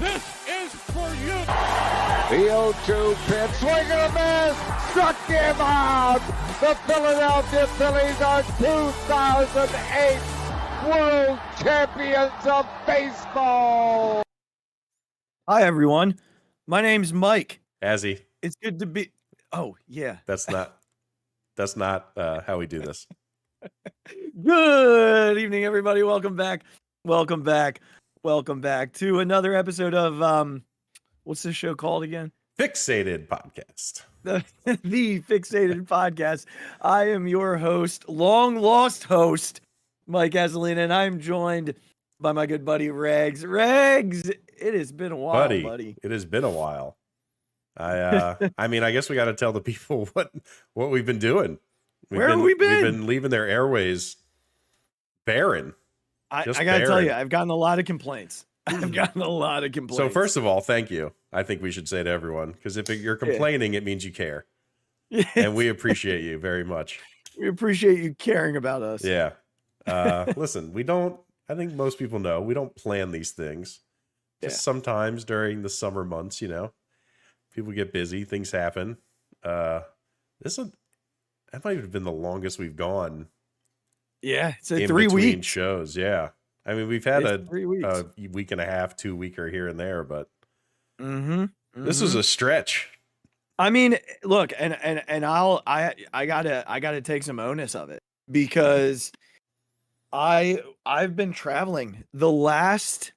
This is for you. The 0-2 pitch, swing and a miss, struck him out. The Philadelphia Phillies are 2008 World Champions of Baseball. Hi, everyone. My name's Mike. Azzy. It's good to be. Oh, yeah. That's not how we do this. Good evening, everybody. Welcome back to another episode of what's this show called again? Phixated Podcast. The Phixated Podcast. I am your host, long lost host, Mike Azzolina, and I'm joined by my good buddy Regs. Regs, it has been a while, buddy. It has been a while. I mean, I guess we got to tell the people what we've been doing. Where have we been? We've been leaving their airways barren. I gotta tell you, I've gotten a lot of complaints. So first of all, thank you. I think we should say to everyone, because if you're complaining, it means you care. Yes. And we appreciate you very much. We appreciate you caring about us. Yeah. Listen, I think most people know, we don't plan these things. Just sometimes during the summer months, people get busy, things happen. That might have been the longest we've gone. Yeah, it's 3 between weeks. shows. Yeah. I mean, we've had a 3 weeks. a week and a half, 2 weeker here and there, but This was a stretch. I mean, look, and I gotta take some onus of it, because I've been traveling since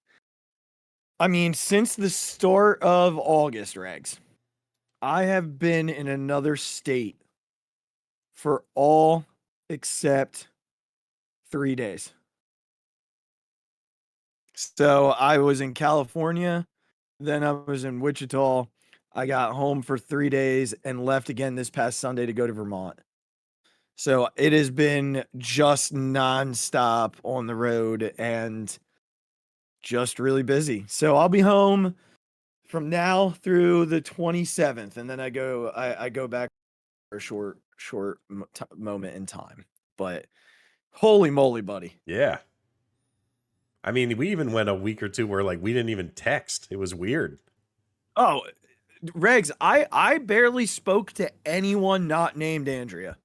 the start of August, Regs. I have been in another state for all except 3 days. So I was in California, then I was in Wichita. I got home for 3 days and left again this past Sunday to go to Vermont. So it has been just nonstop on the road and just really busy. So I'll be home from now through the 27th, and then I go back for a short moment in time. But holy moly, buddy. Yeah. I mean, we even went a week or two where we didn't even text. It was weird. Oh, Regs, I barely spoke to anyone not named Andrea.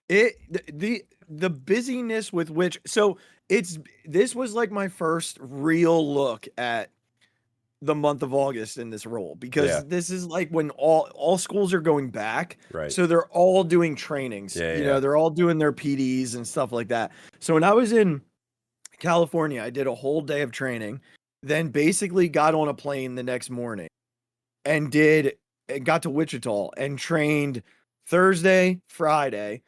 The busyness with which, so this was like my first real look at the month of August in this role, because this is like when all schools are going back. Right. So they're all doing trainings. They're all doing their PDs and stuff like that. So when I was in California, I did a whole day of training, then basically got on a plane the next morning and got to Wichita and trained Thursday, Friday,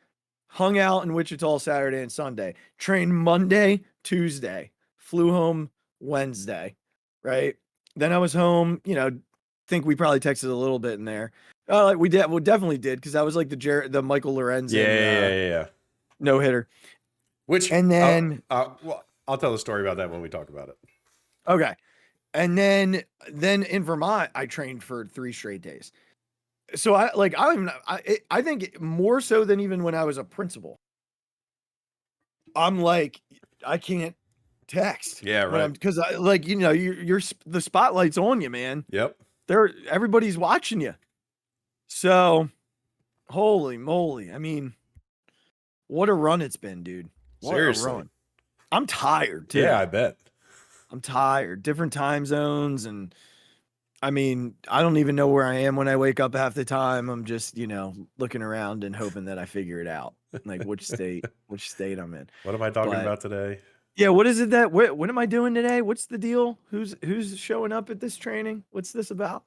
hung out in Wichita Saturday and Sunday, trained Monday, Tuesday, flew home Wednesday, right? Then I was home, think we probably texted a little bit in there. We definitely did, because that was like the Michael Lorenzen no hitter. And then I'll tell the story about that when we talk about it. Okay. And then in Vermont, I trained for 3 straight days. So I think more so than even when I was a principal, I'm like, I can't text. Yeah, right. Because you're the spotlight's on you, man. Yep. Everybody's watching you. So, holy moly. I mean, what a run it's been, dude. What Seriously. a run. I'm tired, too. Yeah, I bet. I'm tired. Different time zones. And I mean, I don't even know where I am when I wake up half the time. I'm just, looking around and hoping that I figure it out. Like which state I'm in. What am I talking about today? Yeah. What is it what am I doing today? What's the deal? Who's showing up at this training? What's this about?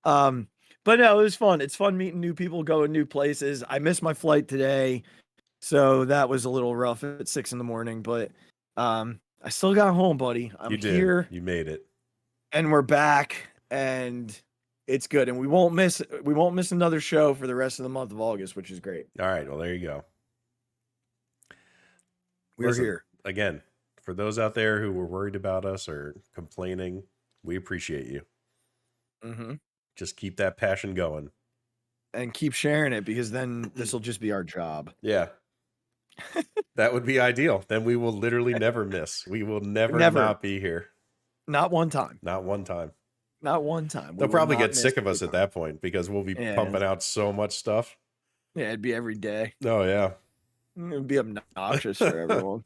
But no, it was fun. It's fun meeting new people, going new places. I missed my flight today, so that was a little rough at 6 a.m, but I still got home, buddy. I'm here. You made it. And we're back, and it's good. And we won't miss another show for the rest of the month of August, which is great. All right. Well, there you go. We're here. Again, for those out there who were worried about us or complaining, we appreciate you. Mm-hmm. Just keep that passion going. And keep sharing it, because then this will just be our job. Yeah. That would be ideal. Then we will literally never miss. We will never not be here. Not one time. Not one time. Not one time. They'll probably get sick of us at that point because we'll be pumping out so much stuff. Yeah, it'd be every day. Oh, yeah. It'd be obnoxious for everyone.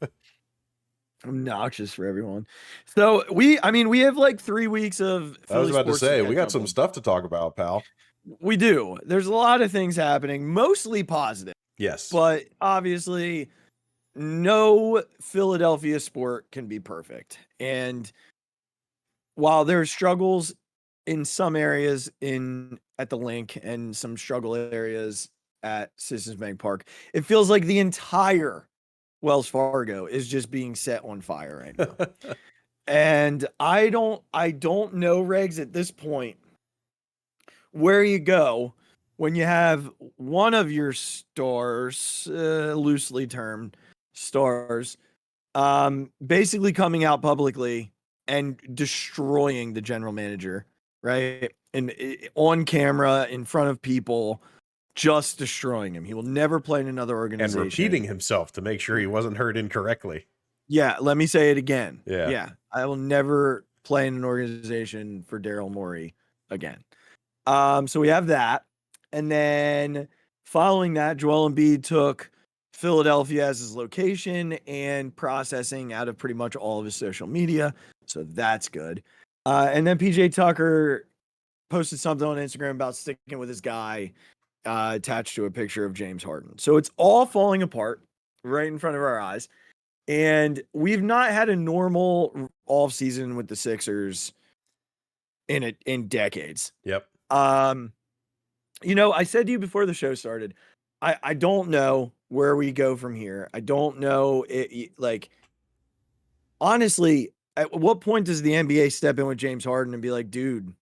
Obnoxious for everyone. So we have like 3 weeks of Philly I was about to sports say, catch we got up some on. stuff to talk about, pal. We do. There's a lot of things happening, mostly positive. Yes. But obviously, no Philadelphia sport can be perfect. And while there's struggles in some areas at the Linc and some struggle areas at Citizens Bank Park, it feels like the entire Wells Fargo is just being set on fire right now. And I don't know, Regs, at this point, where you go when you have one of your stars, loosely termed stars, basically coming out publicly and destroying the general manager, right? And on camera, in front of people, just destroying him. He will never play in another organization. And repeating himself to make sure he wasn't heard incorrectly. Yeah, let me say it again. Yeah. I will never play in an organization for Daryl Morey again. So we have that. And then following that, Joel Embiid took Philadelphia as his location and processing out of pretty much all of his social media. So that's good. And then PJ Tucker posted something on Instagram about sticking with his guy attached to a picture of James Harden. So it's all falling apart right in front of our eyes. And we've not had a normal off season with the Sixers in decades. Yep. I said to you before the show started, I don't know where we go from here. I don't know honestly, at what point does the NBA step in with James Harden and be like, dude,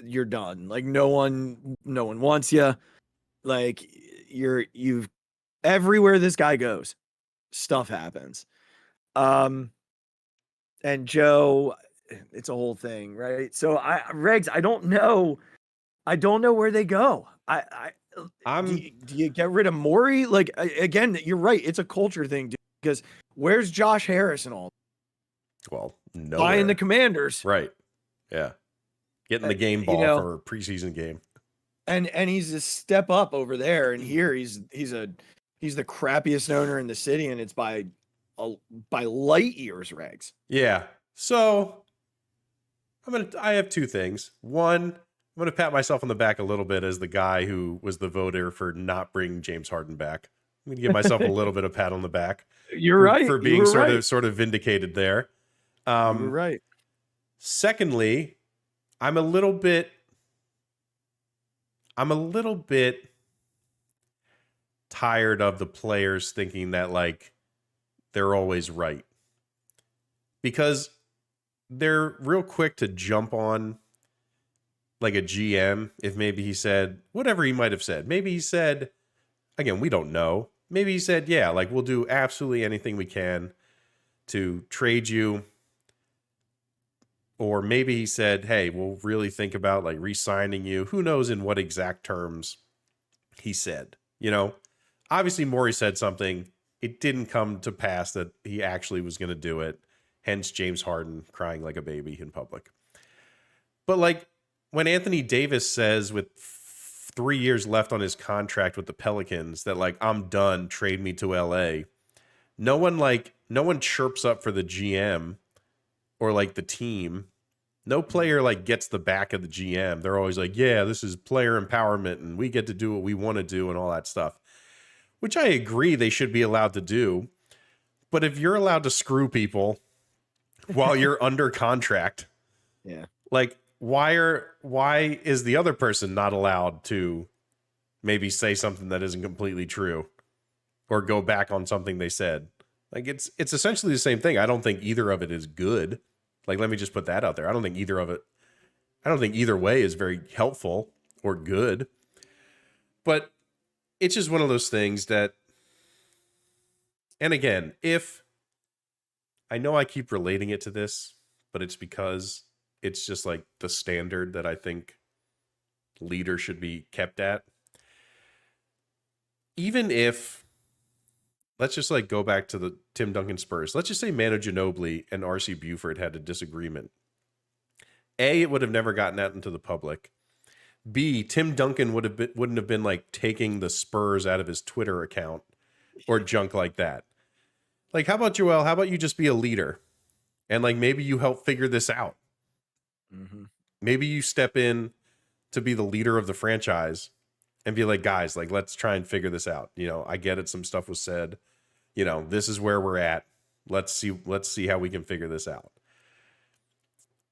you're done. Like no one wants you. Like you've everywhere this guy goes, stuff happens. And Joe, it's a whole thing, right? So Regs, I don't know where they go. Do you get rid of Morey? Like again, you're right. It's a culture thing, dude, because where's Josh Harris and all? Well, no. Buying the Commanders. Right. Yeah. Getting the game ball for a preseason game. And he's a step up over there. And here he's the crappiest owner in the city, and it's by light years, Regs. Yeah. So I have two things. One, I'm going to pat myself on the back a little bit as the guy who was the voter for not bringing James Harden back. I'm going to give myself a little bit of pat on the back. You're right. For being sort of vindicated there. You're right. Secondly, I'm a little bit tired of the players thinking that like they're always right, because they're real quick to jump on like a GM if maybe he said whatever he might have said. Maybe he said, again, we don't know. Maybe he said, yeah, like we'll do absolutely anything we can to trade you. Or maybe he said, hey, we'll really think about like re-signing you. Who knows in what exact terms he said. Obviously Morey said something. It didn't come to pass that he actually was going to do it. Hence James Harden crying like a baby in public. But like when Anthony Davis says with 3 years left on his contract with the Pelicans that like, I'm done, trade me to LA. No one chirps up for the GM or like the team. No player like gets the back of the GM. They're always like, yeah, this is player empowerment and we get to do what we want to do and all that stuff, which I agree they should be allowed to do. But if you're allowed to screw people while you're under contract, yeah, like why is the other person not allowed to maybe say something that isn't completely true or go back on something they said? Like it's essentially the same thing. I don't think either of it is good. Like, let me just put that out there. I don't think either way is very helpful or good. But it's just one of those things that, and again, if I know I keep relating it to this, but it's because it's just like the standard that I think leader should be kept at. Even if, let's just like go back to the Tim Duncan Spurs. Let's just say Manu Ginobili and RC Buford had a disagreement A, it would have never gotten out into the public. B, Tim Duncan wouldn't have been like taking the Spurs out of his Twitter account or junk like that. Like, how about Joel? How about you just be a leader? And like, maybe you help figure this out. Mm-hmm. Maybe you step in to be the leader of the franchise and be like, guys, like, let's try and figure this out. You know, I get it. Some stuff was said, you know, this is where we're at. Let's see how we can figure this out.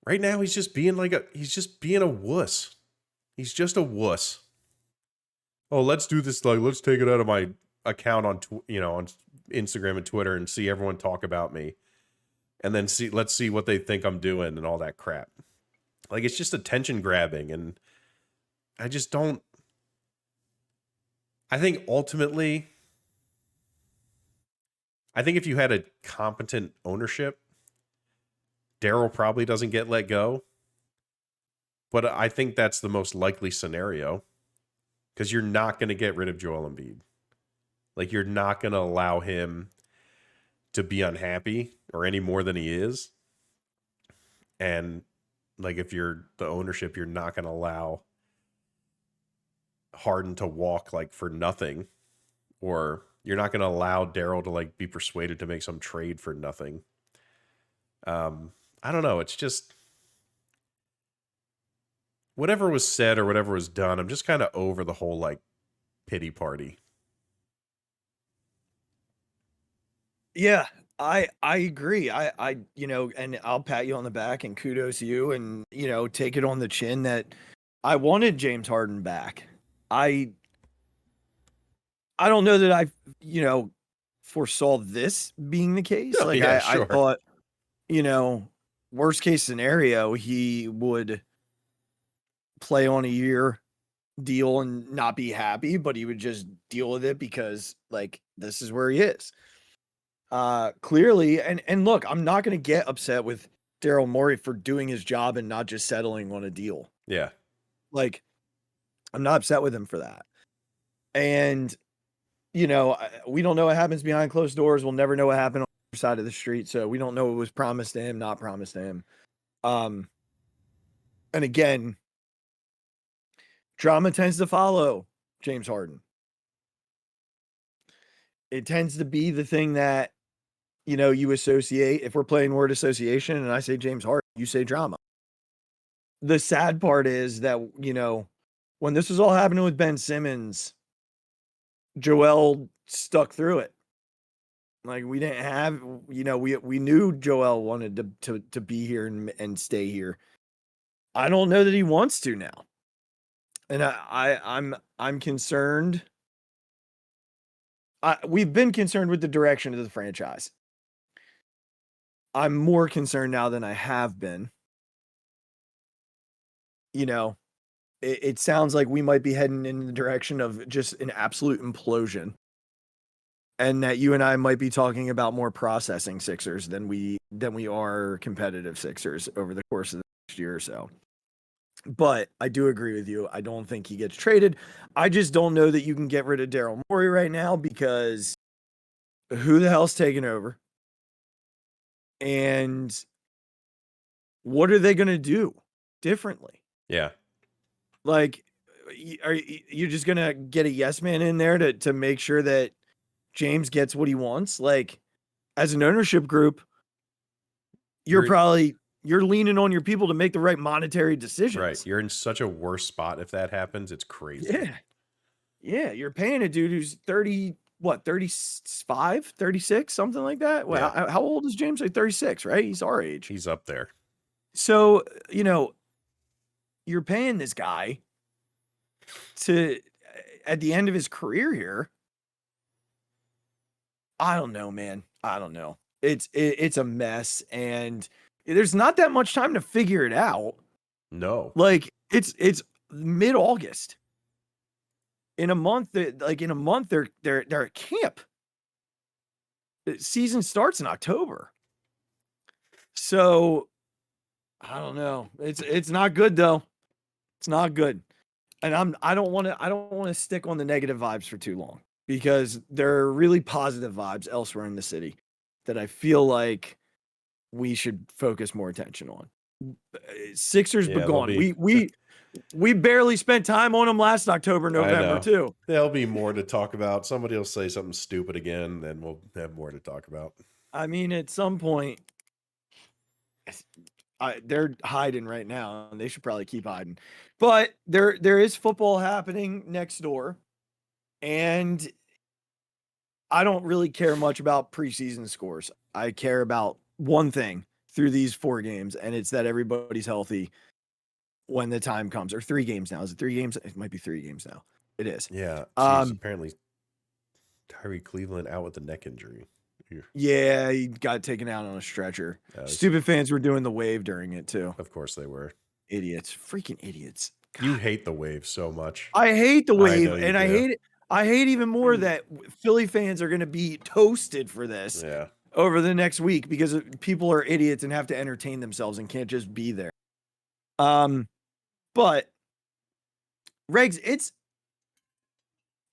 Right now, he's just being a wuss. He's just a wuss. Oh, let's do this. Like, let's take it out of my account on Instagram and Twitter and see everyone talk about me. And then let's see what they think I'm doing and all that crap. Like, it's just attention grabbing. And I just don't. I think ultimately, if you had a competent ownership, Daryl probably doesn't get let go. But I think that's the most likely scenario because you're not going to get rid of Joel Embiid. Like, you're not going to allow him to be unhappy or any more than he is. And like, if you're the ownership, you're not going to allow Harden to walk like for nothing, or you're not going to allow Daryl to like be persuaded to make some trade for nothing. I don't know. It's just whatever was said or whatever was done. I'm just kind of over the whole like pity party. Yeah, I agree. I and I'll pat you on the back and kudos you and take it on the chin that I wanted James Harden back. I don't know that I foresaw this being the case. Oh, like yeah, I sure. thought, worst case scenario, he would play on a year deal and not be happy, but he would just deal with it because like this is where he is. Clearly, and look, I'm not going to get upset with Daryl Morey for doing his job and not just settling on a deal. Yeah. Like, I'm not upset with him for that. And, we don't know what happens behind closed doors. We'll never know what happened on the other side of the street. So we don't know what was promised to him, not promised to him. And again, drama tends to follow James Harden. It tends to be the thing that, you associate. If we're playing word association and I say James Harden, you say drama. The sad part is that, when this was all happening with Ben Simmons, Joel stuck through it. Like, we didn't have, we knew Joel wanted to be here and stay here. I don't know that he wants to now. And I'm concerned. We've been concerned with the direction of the franchise. I'm more concerned now than I have been. It sounds like we might be heading in the direction of just an absolute implosion. And that you and I might be talking about more processing Sixers than we are competitive Sixers over the course of the next year or so. But I do agree with you. I don't think he gets traded. I just don't know that you can get rid of Daryl Morey right now because who the hell's taking over? And what are they going to do differently? Yeah. Like, are you just going to get a yes man in there to make sure that James gets what he wants? Like, as an ownership group, you're leaning on your people to make the right monetary decisions. Right. You're in such a worse spot if that happens. It's crazy. Yeah. Yeah. You're paying a dude who's 35, 36, something like that. Well, Yeah. how old is James? Like 36, right? He's our age. He's up there. So, you're paying this guy to, at the end of his career here. I don't know, man. I don't know. It's a mess, and there's not that much time to figure it out. No. Like, it's mid-August. In a month, they're at camp. The season starts in October. So I don't know. It's not good though. It's not good. And I don't want to stick on the negative vibes for too long because there are really positive vibes elsewhere in the city that I feel like we should focus more attention on. Sixers be gone. We barely spent time on them last October, November too. There'll be more to talk about. Somebody will say something stupid again, then we'll have more to talk about. I mean, at some point, they're hiding right now, and they should probably keep hiding. But there is football happening next door, and I don't really care much about preseason scores. I care about one thing through these 4 games, and it's that everybody's healthy when the time comes. Or 3 games now. Is it 3 games? It might be 3 games now. It is. Yeah. Apparently Tyree Cleveland out with a neck injury. Yeah, he got taken out on a stretcher. Stupid fans were doing the wave during it too. Of course they were. Idiots. Freaking idiots. God. You hate the wave so much. I hate the wave, and I hate it. I hate even more that Philly fans are going to be toasted for this over the next week because people are idiots and have to entertain themselves and can't just be there. But Regs,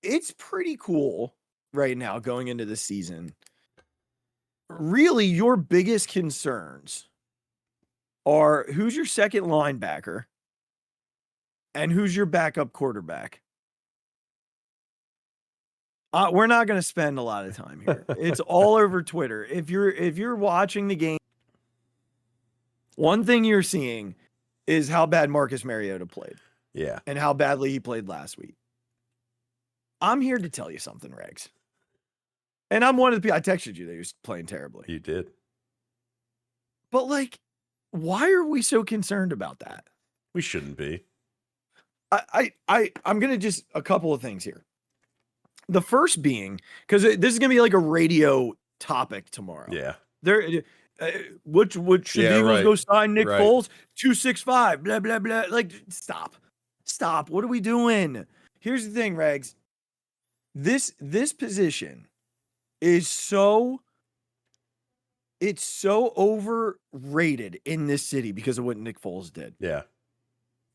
it's pretty cool right now going into the season. Really, your biggest concerns are who's your second linebacker and who's your backup quarterback. We're not going to spend a lot of time here. It's all over Twitter. If you're watching the game, one thing you're seeing is how bad Marcus Mariota played. Yeah. And how badly he played last week. I'm here to tell you something, Regs. And I'm one of the people, I texted you that he was playing terribly. You did. But why are we so concerned about that? We shouldn't be. I'm going to just a couple of things here. The first being, because this is going to be like a radio topic tomorrow. Yeah. Would should Eagles go sign Nick Foles? 265, blah, blah, blah. Stop. What are we doing? Here's the thing, Regs. This position is so overrated in this city because of what Nick Foles did. Yeah.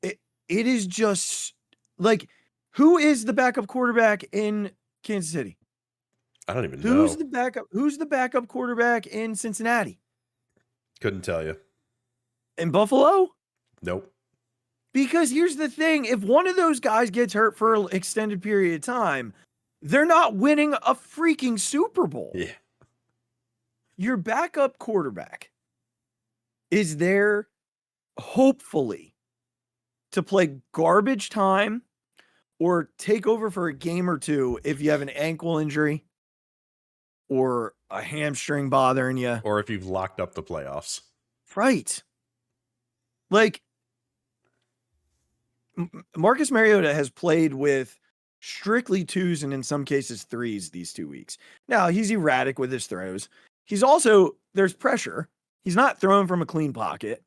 It is just who is the backup quarterback in Kansas City? I don't even know. Who's the backup quarterback in Cincinnati? Couldn't tell you. In Buffalo? Nope. Because here's the thing. If one of those guys gets hurt for an extended period of time, they're not winning a freaking Super Bowl. Yeah. Your backup quarterback is there, hopefully, to play garbage time or take over for a game or two if you have an ankle injury or a hamstring bothering you. Or if you've locked up the playoffs. Right. Marcus Mariota has played with strictly 2s and in some cases 3s these 2 weeks. Now, he's erratic with his throws. He's also, there's pressure. He's not throwing from a clean pocket.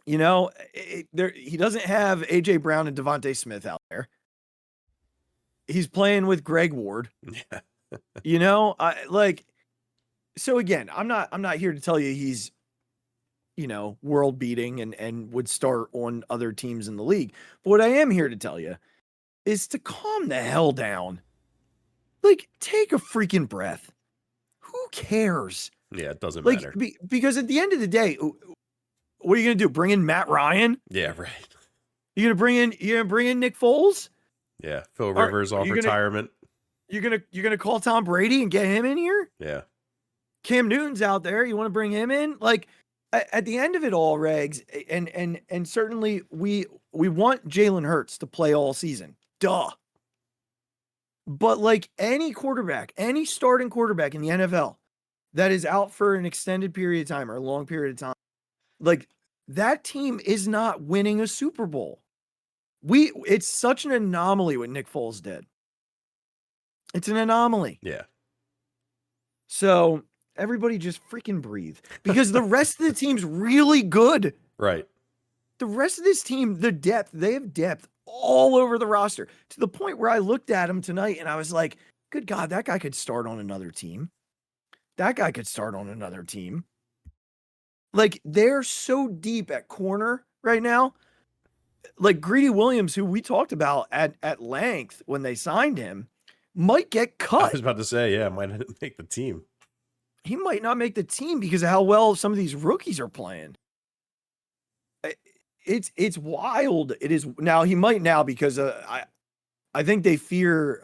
You know, he doesn't have A.J. Brown and Devontae Smith out there. He's playing with Greg Ward. Yeah. You know, so again, I'm not here to tell you he's, world beating and would start on other teams in the league. But what I am here to tell you is to calm the hell down. Take a freaking breath. Who cares? Yeah, it doesn't matter. Because at the end of the day, what are you going to do? Bring in Matt Ryan? Yeah, right. You're going to bring in Nick Foles? Yeah, Phil Rivers off retirement. You're gonna call Tom Brady and get him in here? Yeah. Cam Newton's out there. You want to bring him in? At the end of it all, Regs, and certainly we want Jalen Hurts to play all season. Duh. But any quarterback, any starting quarterback in the NFL that is out for an extended period of time or a long period of time, that team is not winning a Super Bowl. It's such an anomaly what Nick Foles did. It's an anomaly. Yeah. So everybody just freaking breathe because the rest of the team's really good. Right. The rest of this team, they have depth all over the roster to the point where I looked at him tonight and I was like, good God, that guy could start on another team. They're so deep at corner right now. Greedy Williams, who we talked about at length when they signed him, might get cut. I was about to say, yeah, might not make the team. He might not make the team because of how well some of these rookies are playing. it's wild. It is now. He might now because I think they fear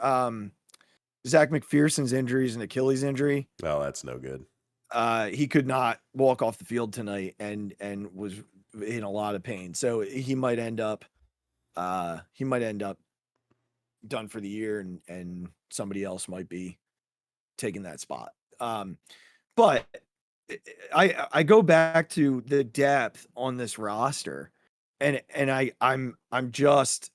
Zach McPherson's injuries and Achilles injury. Oh, that's no good. He could not walk off the field tonight and was in a lot of pain. So he might end up done for the year and somebody else might be taking that spot. But I go back to the depth on this roster and I'm just,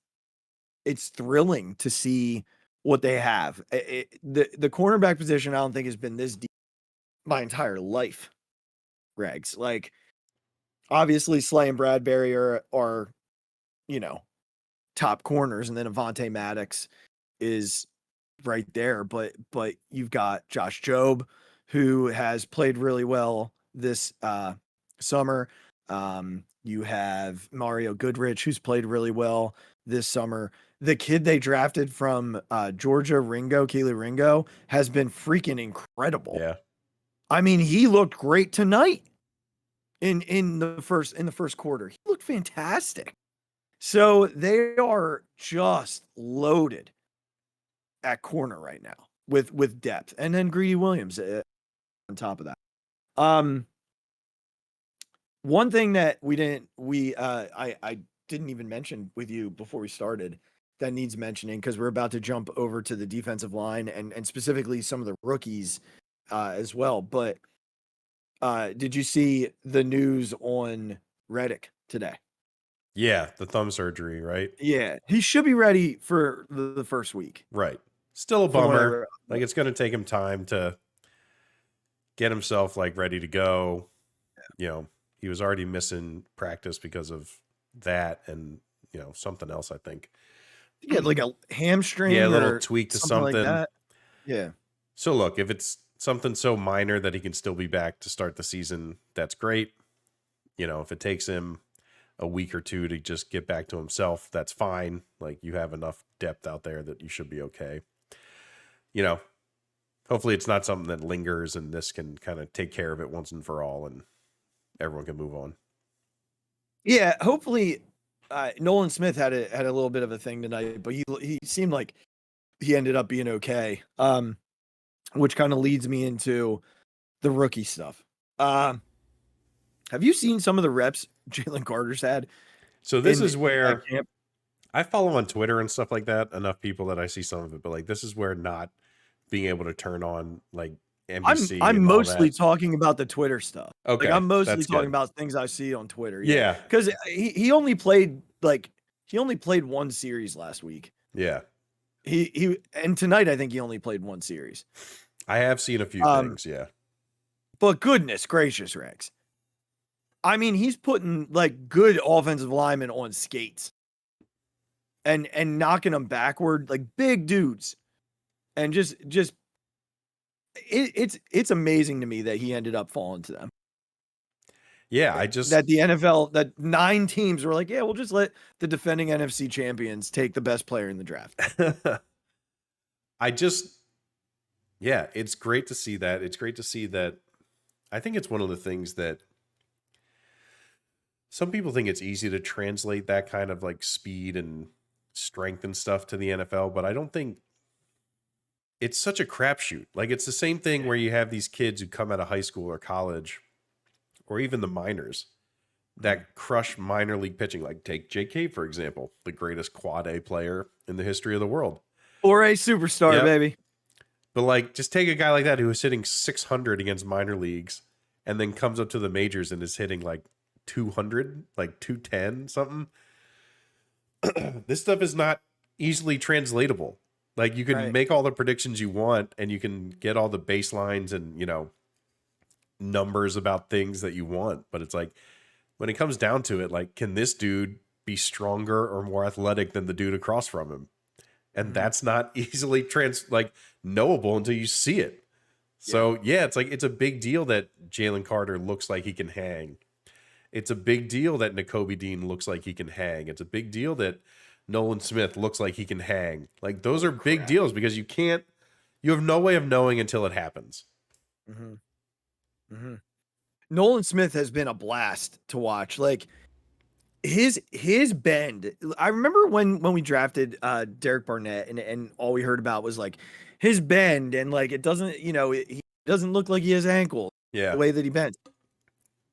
it's thrilling to see what they have. The cornerback position, I don't think has been this deep my entire life, Regs. Like, obviously Slay and Bradbury are top corners, and then Avonte Maddox is right there, but you've got Josh Jobe, who has played really well this summer. You have Mario Goodrich, who's played really well this summer. The kid they drafted from Georgia, Keely Ringo, has been freaking incredible. Yeah. I mean, he looked great tonight in the first quarter. He looked fantastic. So they are just loaded at corner right now with depth, and then Greedy Williams on top of that. One thing that I didn't even mention with you before we started that needs mentioning, because we're about to jump over to the defensive line and specifically some of the rookies as well. But did you see the news on Reddick today? Yeah, the thumb surgery, right? Yeah, he should be ready for the first week. Right. Still a bummer. Like, it's going to take him time to get himself like ready to go. He was already missing practice because of that and, something else, I think. He had like a hamstring. Yeah, a little tweak to something. Like that. Yeah. So look, if it's something so minor that he can still be back to start the season, that's great. If it takes him a week or two to just get back to himself, that's fine. Like, you have enough depth out there that you should be okay. Hopefully it's not something that lingers, and this can kind of take care of it once and for all, and everyone can move on. Yeah, hopefully Nolan Smith had a little bit of a thing tonight, but he seemed like he ended up being okay. Which kind of leads me into the rookie stuff. Have you seen some of the reps Jalen Carter's had? So this is where I follow on Twitter and stuff like that enough people that I see some of it, but like, this is where not being able to turn on like NBC. I'm mostly talking about the Twitter stuff. Okay, like, I'm mostly talking about things I see on Twitter. Yeah, because he only played one series last week. Yeah, he and tonight I think he only played one series. I have seen a few things. Yeah, but goodness gracious, Rex. I mean, he's putting like good offensive linemen on skates and knocking them backward, like big dudes. And just it's amazing to me that he ended up falling to them. Yeah, that the NFL, that 9 teams were like, yeah, we'll just let the defending NFC champions take the best player in the draft. Yeah, it's great to see that. It's great to see that. I think it's one of the things that some people think it's easy to translate that kind of like speed and strength and stuff to the NFL, but I don't think it's such a crapshoot. Like, it's the same thing where you have these kids who come out of high school or college or even the minors that crush minor league pitching. Like, take JK, for example, the greatest quad A player in the history of the world. Or a superstar, baby. But like, just take a guy like that who is hitting 600 against minor leagues and then comes up to the majors and is hitting like 200, like 210 something. This stuff is not easily translatable. Like, you can make all the predictions you want and you can get all the baselines and, numbers about things that you want. But it's like, when it comes down to it, like, can this dude be stronger or more athletic than the dude across from him? And that's not easily knowable until you see it. So yeah, it's like, it's a big deal that Jalen Carter looks like he can hang. It's a big deal that Nakobe Dean looks like he can hang. It's a big deal that Nolan Smith looks like he can hang. Like, those are big deals because you have no way of knowing until it happens. Nolan Smith has been a blast to watch. Like, his bend. I remember when we drafted Derek Barnett and all we heard about was like his bend and like it doesn't, he doesn't look like he has ankle the way that he bends.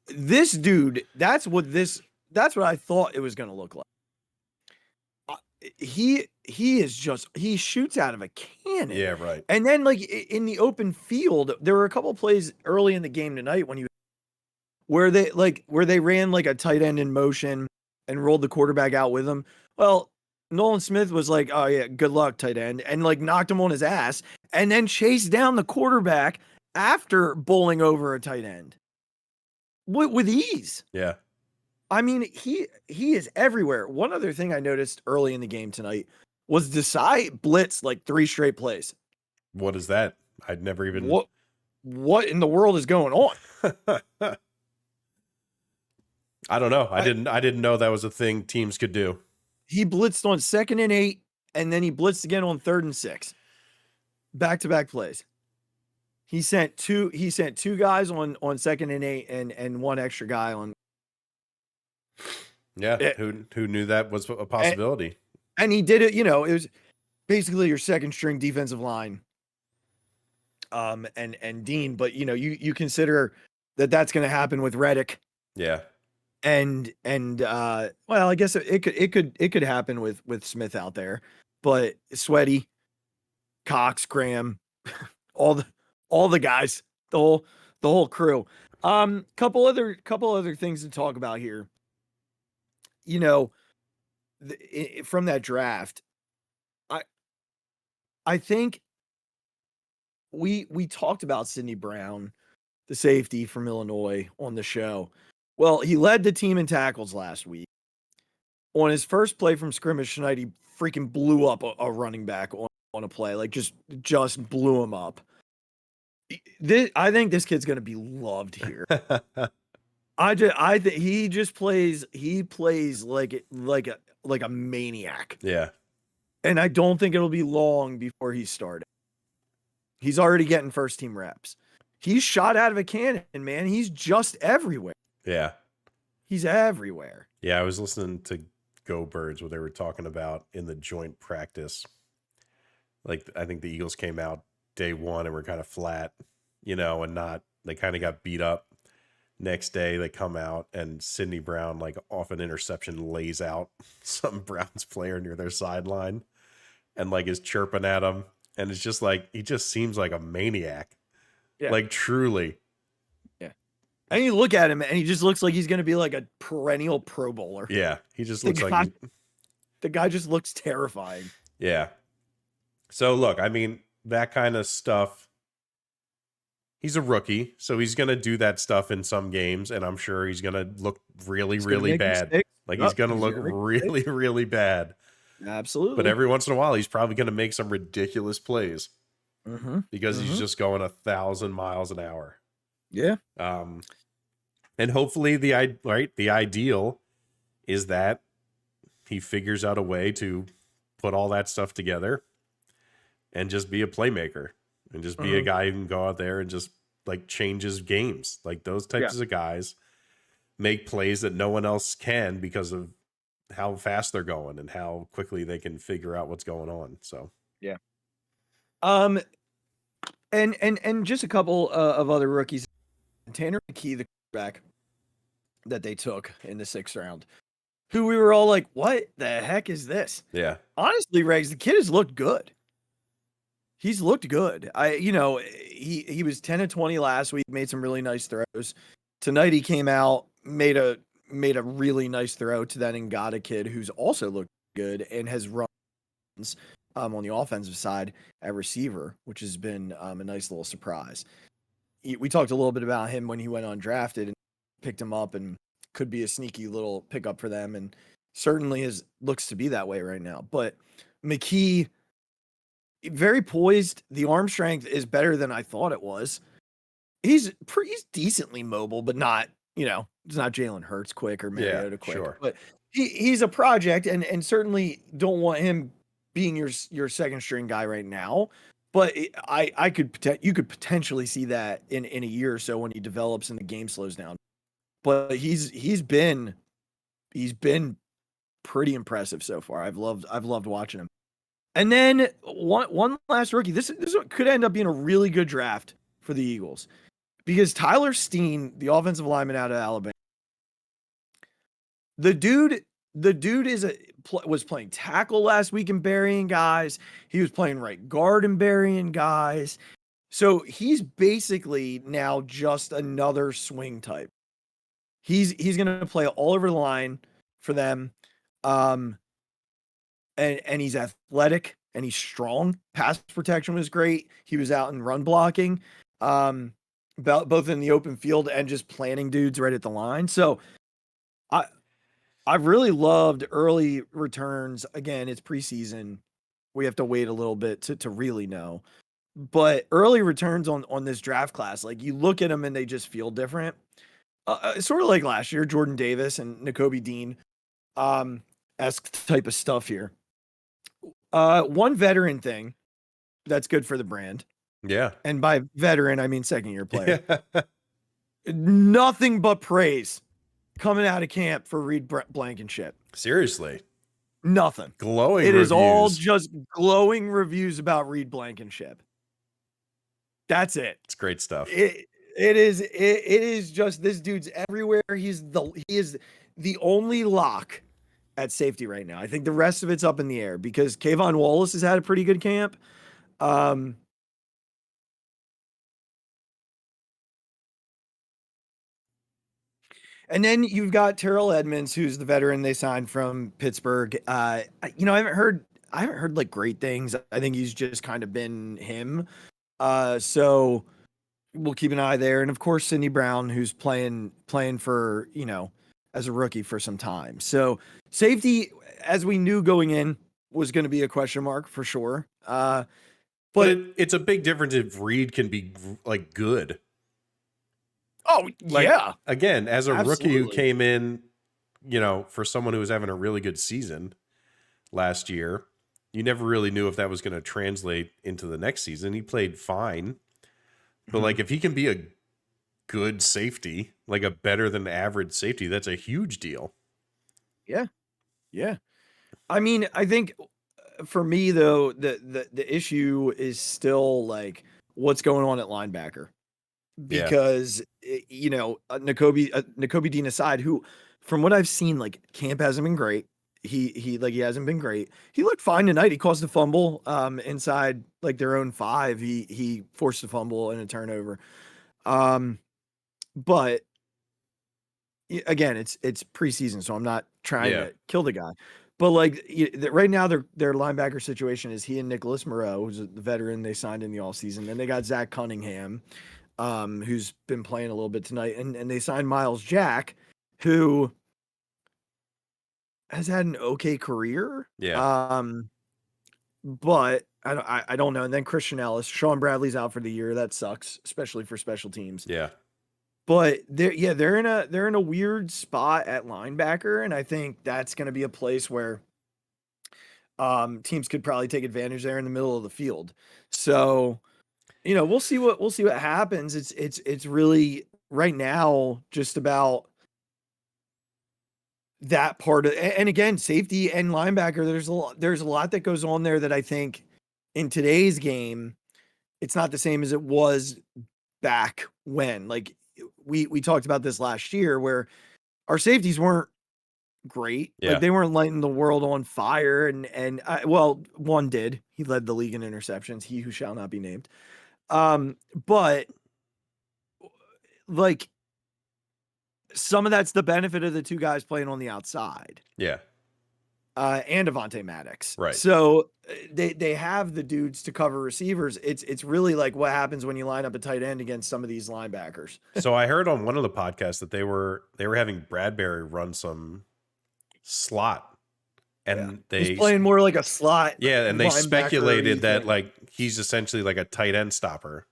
This dude, that's what I thought it was going to look like. He shoots out of a cannon. Yeah, right. And then like in the open field, there were a couple plays early in the game tonight where they ran like a tight end in motion and rolled the quarterback out with him. Well, Nolan Smith was like, "Oh yeah, good luck, tight end," and like knocked him on his ass, and then chased down the quarterback after bowling over a tight end with ease. Yeah. I mean, he is everywhere. One other thing I noticed early in the game tonight was Desai blitzed like 3 straight plays. What is that? I'd never even. What in the world is going on? I don't know. I didn't know that was a thing teams could do. He blitzed on 2nd and 8, and then he blitzed again on 3rd and 6. Back-to-back plays. He sent two guys on 2nd and 8 and one extra guy on. Yeah, who knew that was a possibility? And he did it, it was basically your second string defensive line. And Dean, but you consider that's going to happen with Reddick. Yeah. And well, I guess it could happen with Smith out there, but Sweaty, Cox, Graham, all the guys, the whole crew. Couple other things to talk about here. From that draft, I think we talked about Sidney Brown, the safety from Illinois, on the show. Well, he led the team in tackles last week. On his first play from scrimmage tonight, he freaking blew up a running back on a play, like just blew him up. I think this kid's gonna be loved here. I think he plays like a maniac. Yeah. And I don't think it'll be long before he's starting. He's already getting first team reps. He's shot out of a cannon, man. He's just everywhere. Yeah. He's everywhere. Yeah, I was listening to Go Birds where they were talking about in the joint practice. Like, I think the Eagles came out day 1 and were kind of flat, and they kind of got beat up. Next day, they come out and Sidney Brown, like off an interception, lays out some Browns player near their sideline and like is chirping at him. And it's just like, he just seems like a maniac. Yeah. Like truly. Yeah. And you look at him and he just looks like he's going to be like a perennial Pro Bowler. Yeah. He just looks like the guy just looks terrifying. Yeah. So look, I mean, that kind of stuff. He's a rookie, so he's going to do that stuff in some games, and I'm sure he's going to look really, really bad. Like, he's going to look really, really bad. Absolutely. But every once in a while, he's probably going to make some ridiculous plays because he's just going 1,000 miles an hour. Yeah. And hopefully the ideal is that he figures out a way to put all that stuff together and just be a playmaker. And just be a guy who can go out there and just like changes games. Like those types of guys make plays that no one else can because of how fast they're going and how quickly they can figure out what's going on. So yeah. And just a couple of other rookies. Tanner McKee, the quarterback that they took in the 6th round, who we were all like, "What the heck is this?" Yeah. Honestly, Regs, the kid has looked good. He's looked good. He was 10 of 20 last week, made some really nice throws. Tonight he came out, made a really nice throw to that Ngata kid who's also looked good and has run on the offensive side at receiver, which has been a nice little surprise. We talked a little bit about him when he went undrafted and picked him up and could be a sneaky little pickup for them, and certainly looks to be that way right now. But McKee, very poised. The arm strength is better than I thought it was. He's decently mobile, but not, it's not Jalen Hurts quick or Mariota quick. Sure. But he's a project, and certainly don't want him being your second string guy right now. But you could potentially see that in a year or so when he develops and the game slows down. But he's been he's been pretty impressive so far. I've loved watching him. And then one last rookie. This could end up being a really good draft for the Eagles because Tyler Steen, the offensive lineman out of Alabama, the dude was playing tackle last week and burying guys. He was playing right guard and burying guys. So he's basically now just another swing type. He's going to play all over the line for them. And he's athletic and he's strong. Pass protection was great. He was out in run blocking, both in the open field and just planting dudes right at the line. So I've really loved early returns. Again, it's preseason. We have to wait a little bit to really know. But early returns on this draft class, like you look at them and they just feel different. Sort of like last year, Jordan Davis and Nakobe Dean, esque type of stuff here. One veteran thing that's good for the brand. Yeah. And by veteran, I mean second-year player. Nothing but praise coming out of camp for Reed Blankenship. Seriously. Nothing. Glowing It reviews. is all just glowing reviews about Reed Blankenship. That's it. It's great stuff. It is just this dude's everywhere. He is the only lock at safety right now. I think the rest of it's up in the air because Kayvon Wallace has had a pretty good camp. And then you've got Terrell Edmonds, who's the veteran they signed from Pittsburgh. I haven't heard like great things. I think he's just kind of been him. So we'll keep an eye there. And of course, Sidney Brown, who's playing for, as a rookie for some time. So safety, as we knew going in, was going to be a question mark for sure. But it's a big difference if Reed can be like good. Oh, yeah. Again, as a Absolutely. rookie who came in, for someone who was having a really good season last year, you never really knew if that was going to translate into the next season. He played fine. But like if he can be a good safety, like a better than average safety, that's a huge deal. Yeah. Yeah. I mean, I think for me though, the issue is still like what's going on at linebacker. Because Nakobe Dean aside, who from what I've seen, like camp hasn't been great. He hasn't been great. He looked fine tonight. He caused a fumble inside like their own 5. He forced a fumble and a turnover. But again, it's preseason, so I'm not trying to kill the guy. But like right now, their linebacker situation is he and Nicholas Moreau, who's the veteran they signed in the offseason. Then they got Zach Cunningham, who's been playing a little bit tonight, and they signed Miles Jack, who has had an okay career. Yeah. But I don't know. And then Christian Ellis, Sean Bradley's out for the year. That sucks, especially for special teams. Yeah. But they're in a weird spot at linebacker, and I think that's going to be a place where teams could probably take advantage there in the middle of the field. So, we'll see what happens. It's really right now just about that part of, and again, safety and linebacker. There's a lot that goes on there that I think in today's game, it's not the same as it was back when. Like we talked about this last year, where our safeties weren't great. Yeah. Like they weren't lighting the world on fire. And one did. He led the league in interceptions. He who shall not be named. But like some of that's the benefit of the two guys playing on the outside. Yeah. And Avonte Maddox. Right. So they have the dudes to cover receivers. It's really like what happens when you line up a tight end against some of these linebackers. So I heard on one of the podcasts that they were having Bradbury run some slot, and he's playing more like a slot. Yeah, and they speculated that thing. like he's essentially like a tight end stopper.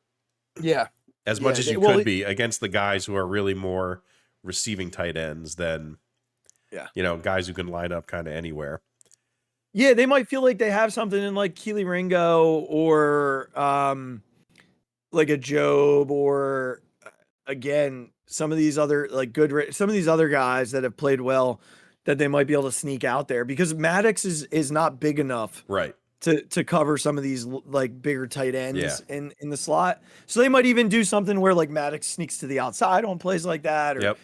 Yeah. As much as you could be against the guys who are really more receiving tight ends than guys who can line up kind of anywhere. Yeah, they might feel like they have something in like Keely Ringo or like a Job or again some of these other like some of these other guys that have played well that they might be able to sneak out there because Maddox is not big enough Right. to cover some of these like bigger tight ends in the slot. So they might even do something where like Maddox sneaks to the outside on plays like that,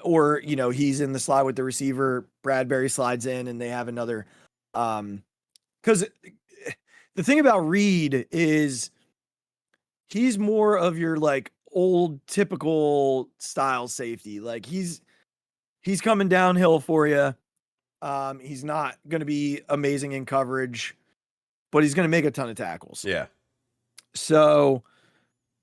or you know, he's in the slot with the receiver, Bradbury slides in and they have another because the thing about Reed is he's more of your like old typical style safety. Like he's coming downhill for you. He's not going to be amazing in coverage, but he's going to make a ton of tackles. Yeah. So,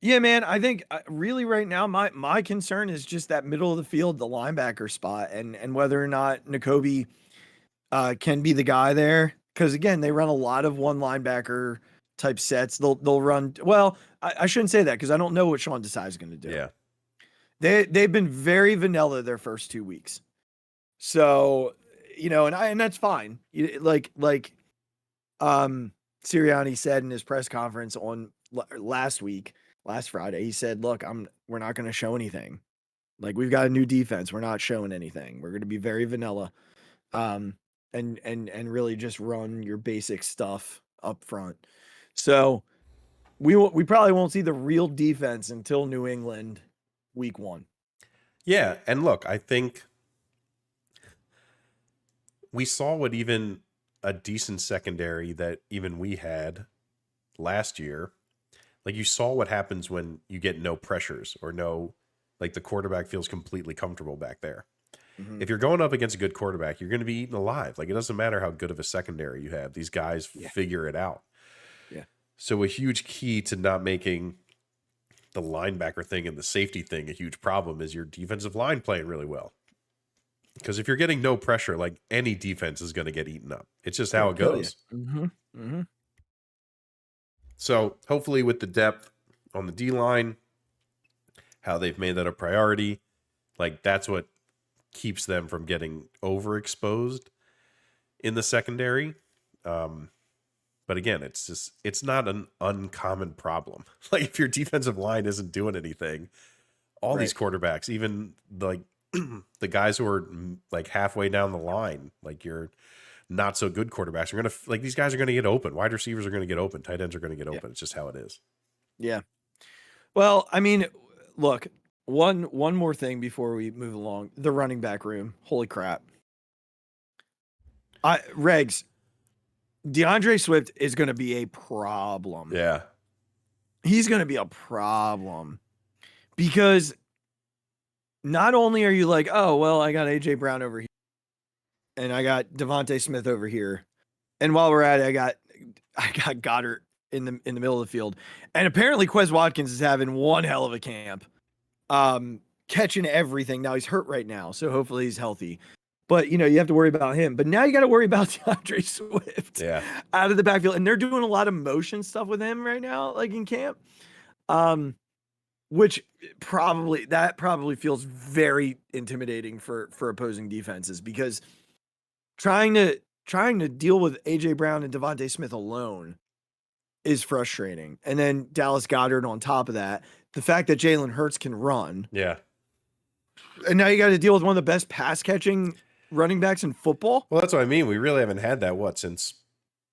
yeah, man, I think really right now my concern is just that middle of the field, the linebacker spot, and whether or not Nakobe can be the guy there. Because again, they run a lot of one linebacker type sets. They'll run. Well, I shouldn't say that because I don't know what Sean Desai is going to do. Yeah. They've been very vanilla their first 2 weeks. So, you know, and that's fine. Like Sirianni said in his press conference on last Friday, he said, look, we're not going to show anything. Like we've got a new defense. We're not showing anything. We're going to be very vanilla. And really just run your basic stuff up front. So we probably won't see the real defense until New England week 1. Yeah. And look, I think we saw what even a decent secondary that even we had last year, like you saw what happens when you get no pressures or no, like the quarterback feels completely comfortable back there. Mm-hmm. If you're going up against a good quarterback, you're going to be eaten alive. Like it doesn't matter how good of a secondary you have. These guys figure it out. Yeah. So a huge key to not making the linebacker thing and the safety thing a huge problem is your defensive line playing really well. Because if you're getting no pressure, like any defense is going to get eaten up. It's just how it goes. Mm-hmm. Mm-hmm. So hopefully with the depth on the D-line, how they've made that a priority, like that's what keeps them from getting overexposed in the secondary. But again, it's not an uncommon problem. Like if your defensive line isn't doing anything, all these quarterbacks, even like the guys who are like halfway down the line, like your not so good quarterbacks are going to like these guys are going to get open. Wide receivers are going to get open. Tight ends are going to get open. It's just how it is. Yeah. Well, I mean, look, one more thing before we move along. The running back room. Holy crap. Regs, DeAndre Swift is going to be a problem. Yeah. He's going to be a problem because not only are you like, oh, well, I got AJ Brown over here and I got Devontae Smith over here. And while we're at it, I got Goddard in the middle of the field. And apparently Quez Watkins is having one hell of a camp. Catching everything. Now he's hurt right now, so hopefully he's healthy. But, you know, you have to worry about him. But now you got to worry about DeAndre Swift out of the backfield. And they're doing a lot of motion stuff with him right now, like in camp. Which probably feels very intimidating for opposing defenses because trying to deal with AJ Brown and Devontae Smith alone is frustrating. And then Dallas Goedert on top of that, the fact that Jalen Hurts can run. Yeah. And now you got to deal with one of the best pass catching running backs in football. Well, that's what I mean. We really haven't had that since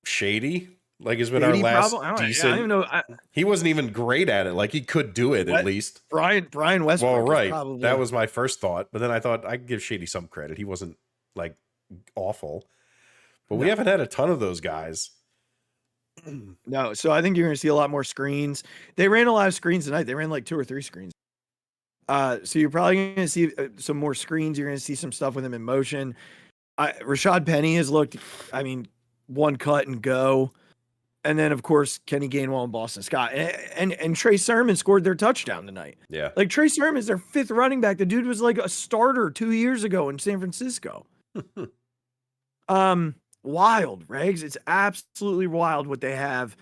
Shady. Like has been our last decent. I don't even know. He wasn't even great at it. Like he could do it at least. Brian Westbrook. Well, right. That was my first thought, but then I thought I'd give Shady some credit. He wasn't like awful, but we haven't had a ton of those guys. No, so I think you're going to see a lot more screens. They ran a lot of screens tonight. They ran like 2 or 3 screens. So you're probably going to see some more screens. You're going to see some stuff with him in motion. Rashad Penny has looked, I mean, one cut and go. And then, of course, Kenny Gainwell and Boston Scott. And Trey Sermon scored their touchdown tonight. Yeah. Like, Trey Sermon is their 5th running back. The dude was like a starter 2 years ago in San Francisco. Wild, Regs. It's absolutely wild what they have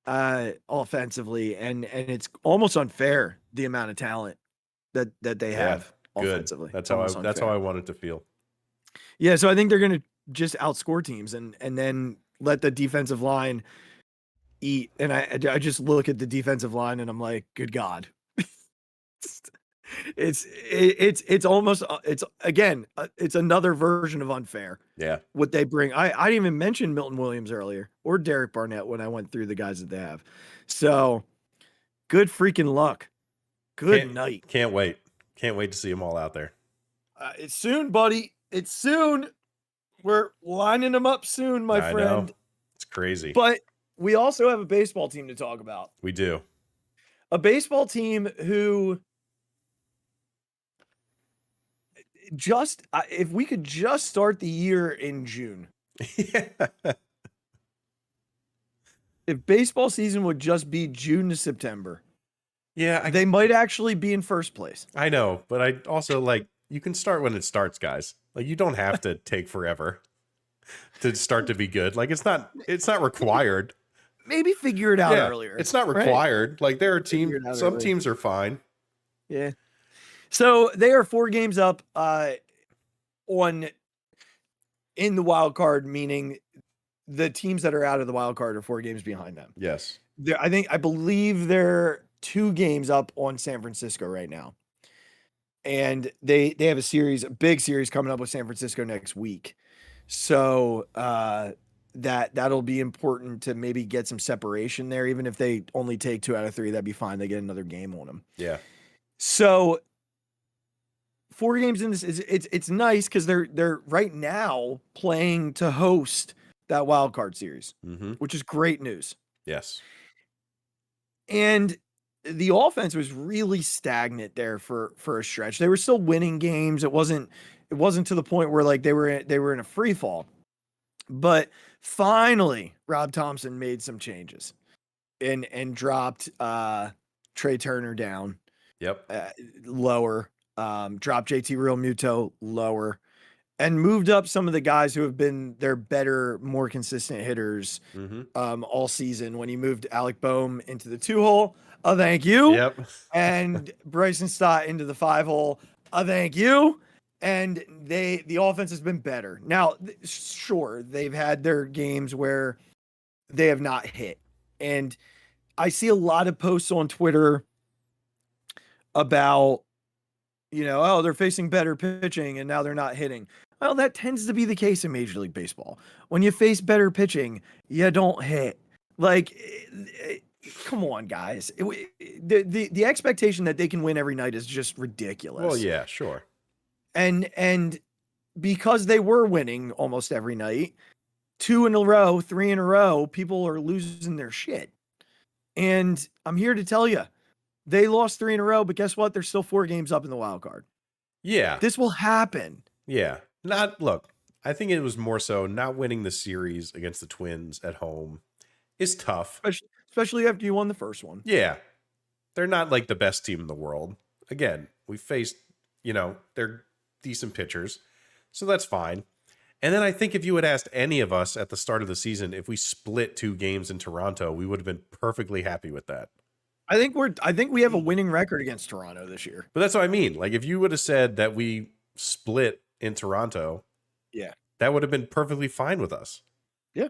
offensively. And it's almost unfair, the amount of talent that they have offensively. That's how I want it to feel. Yeah, so I think they're going to just outscore teams and then let the defensive line eat. And I just look at the defensive line and I'm like, good God. It's almost it's again it's another version of unfair. Yeah. What they bring. I didn't even mention Milton Williams earlier or Derek Barnett when I went through the guys that they have. So good freaking luck. Good night. Can't wait. Can't wait to see them all out there. It's soon, buddy. It's soon. We're lining them up soon, my friend. Know. It's crazy. But we also have a baseball team to talk about. We do. A baseball team who just, if we could just start the year in June. Yeah. If baseball season would just be June to September. Yeah. They might actually be in first place. I know, but I also like, you can start when it starts, guys. Like, you don't have to take forever to start to be good. Like, it's not required. Maybe figure it out earlier. It's not required. Right? Like, there are some teams are fine. Yeah. So they are 4 games up in the wild card, meaning the teams that are out of the wild card are 4 games behind them. Yes. I believe they're 2 games up on San Francisco right now. And they have a big series coming up with San Francisco next week. So that'll be important to maybe get some separation there. Even if they only take 2 out of 3, that'd be fine. They get another game on them. Yeah. So 4 games in this it's nice because they're right now playing to host that wild card series, which is great news. Yes. And the offense was really stagnant there for a stretch. They were still winning games. It wasn't to the point where like they were in a free fall. But finally, Rob Thompson made some changes and dropped Trey Turner down. Yep. Lower. Dropped JT Realmuto lower. And moved up some of the guys who have been their better, more consistent hitters all season. When he moved Alec Boehm into the 2-hole, thank you. Yep. And Bryson Stott into the 5-hole, thank you. And the offense has been better. Now, sure, they've had their games where they have not hit. And I see a lot of posts on Twitter about, they're facing better pitching and now they're not hitting. Well, that tends to be the case in Major League Baseball. When you face better pitching, you don't hit. Like, come on, guys. The expectation that they can win every night is just ridiculous. Well, yeah, sure. And because they were winning almost every night, 2 in a row, 3 in a row, people are losing their shit. And I'm here to tell you, they lost 3 in a row, but guess what? They're still 4 games up in the wild card. Yeah. This will happen. Yeah. I think it was more so not winning the series against the Twins at home is tough. Especially after you won the first one. Yeah. They're not like the best team in the world. Again, we faced, they're decent pitchers. So that's fine. And then I think if you had asked any of us at the start of the season, if we split 2 games in Toronto, we would have been perfectly happy with that. I think we have a winning record against Toronto this year. But that's what I mean. Like, if you would have said that we split in Toronto, yeah, that would have been perfectly fine with us. Yeah.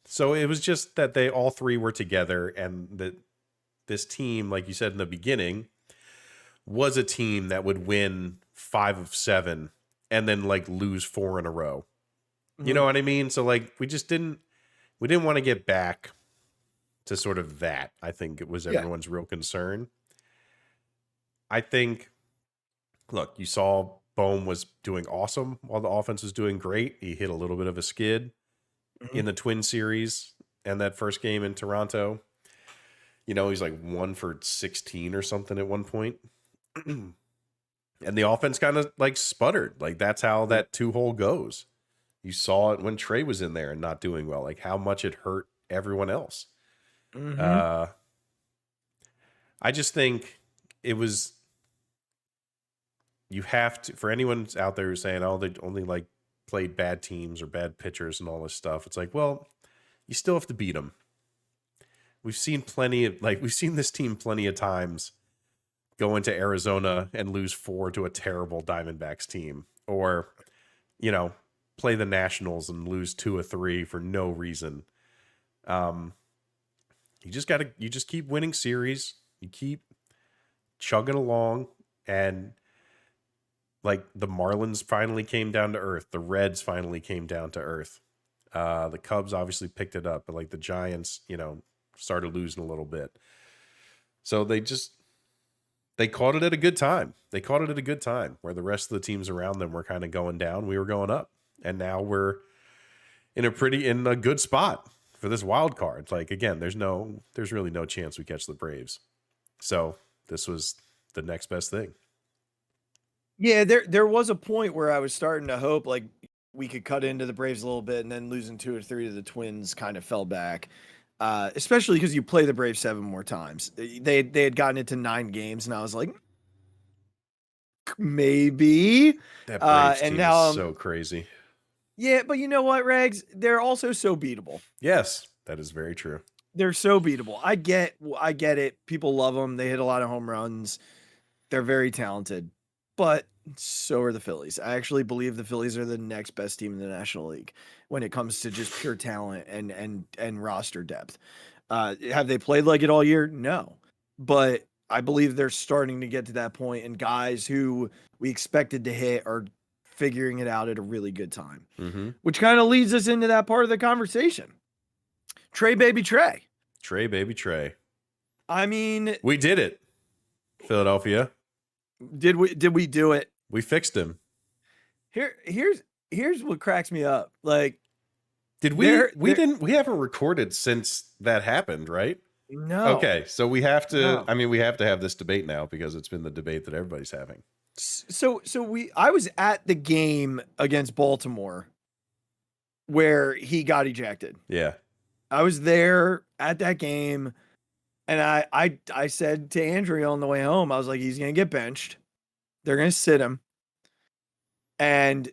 So it was just that they all 3 were together, and that this team, like you said in the beginning, was a team that would win 5 of 7 and then like lose 4 in a row. You know what I mean? So like we didn't want to get back to sort of that. I think it was everyone's real concern. I think, look, you saw Boehm was doing awesome while the offense was doing great. He hit a little bit of a skid in the Twin series and that first game in Toronto. He's like 1 for 16 or something at one point. And the offense kind of like sputtered. Like, that's how that 2-hole goes. You saw it when Trey was in there and not doing well, like how much it hurt everyone else. I just think it was, you have to, for anyone out there who's saying, oh, they only like played bad teams or bad pitchers and all this stuff. It's like, well, you still have to beat them. We've seen this team plenty of times go into Arizona and lose 4 to a terrible Diamondbacks team, or, play the Nationals and lose 2 or 3 for no reason. You just keep winning series. You keep chugging along, and like the Marlins finally came down to earth. The Reds finally came down to earth. The Cubs obviously picked it up, but like the Giants, started losing a little bit. So they caught it at a good time. They caught it at a good time where the rest of the teams around them were kind of going down. We were going up, and now we're in a good spot for this wild card. Like, again, there's really no chance we catch the Braves. So this was the next best thing. Yeah, there was a point where I was starting to hope like we could cut into the Braves a little bit, and then losing 2 or 3 to the Twins kind of fell back. Especially because you play the Braves 7 more times. They had gotten into 9 games, and I was like, maybe. That Braves and team now is so crazy. Yeah, but you know what, Rags? They're also so beatable. Yes, that is very true. They're so beatable. I get it. People love them. They hit a lot of home runs. They're very talented, but so are the Phillies. I actually believe the Phillies are the next best team in the National League when it comes to just pure talent and roster depth. Have they played like it all year? No, but I believe they're starting to get to that point, and guys who we expected to hit are figuring it out at a really good time, which kind of leads us into that part of the conversation. Trey baby Trey. Trey baby Trey. I mean, we did it. Philadelphia. Did we do it? We fixed him. Here's what cracks me up. Like, did we haven't recorded since that happened, right? No. Okay, so we have to. No. I mean, we have to have this debate now because it's been the debate that everybody's having. So I was at the game against Baltimore where he got ejected. Yeah. I was there at that game, and I said to Andrea on the way home, I was like, he's gonna get benched. They're gonna sit him. And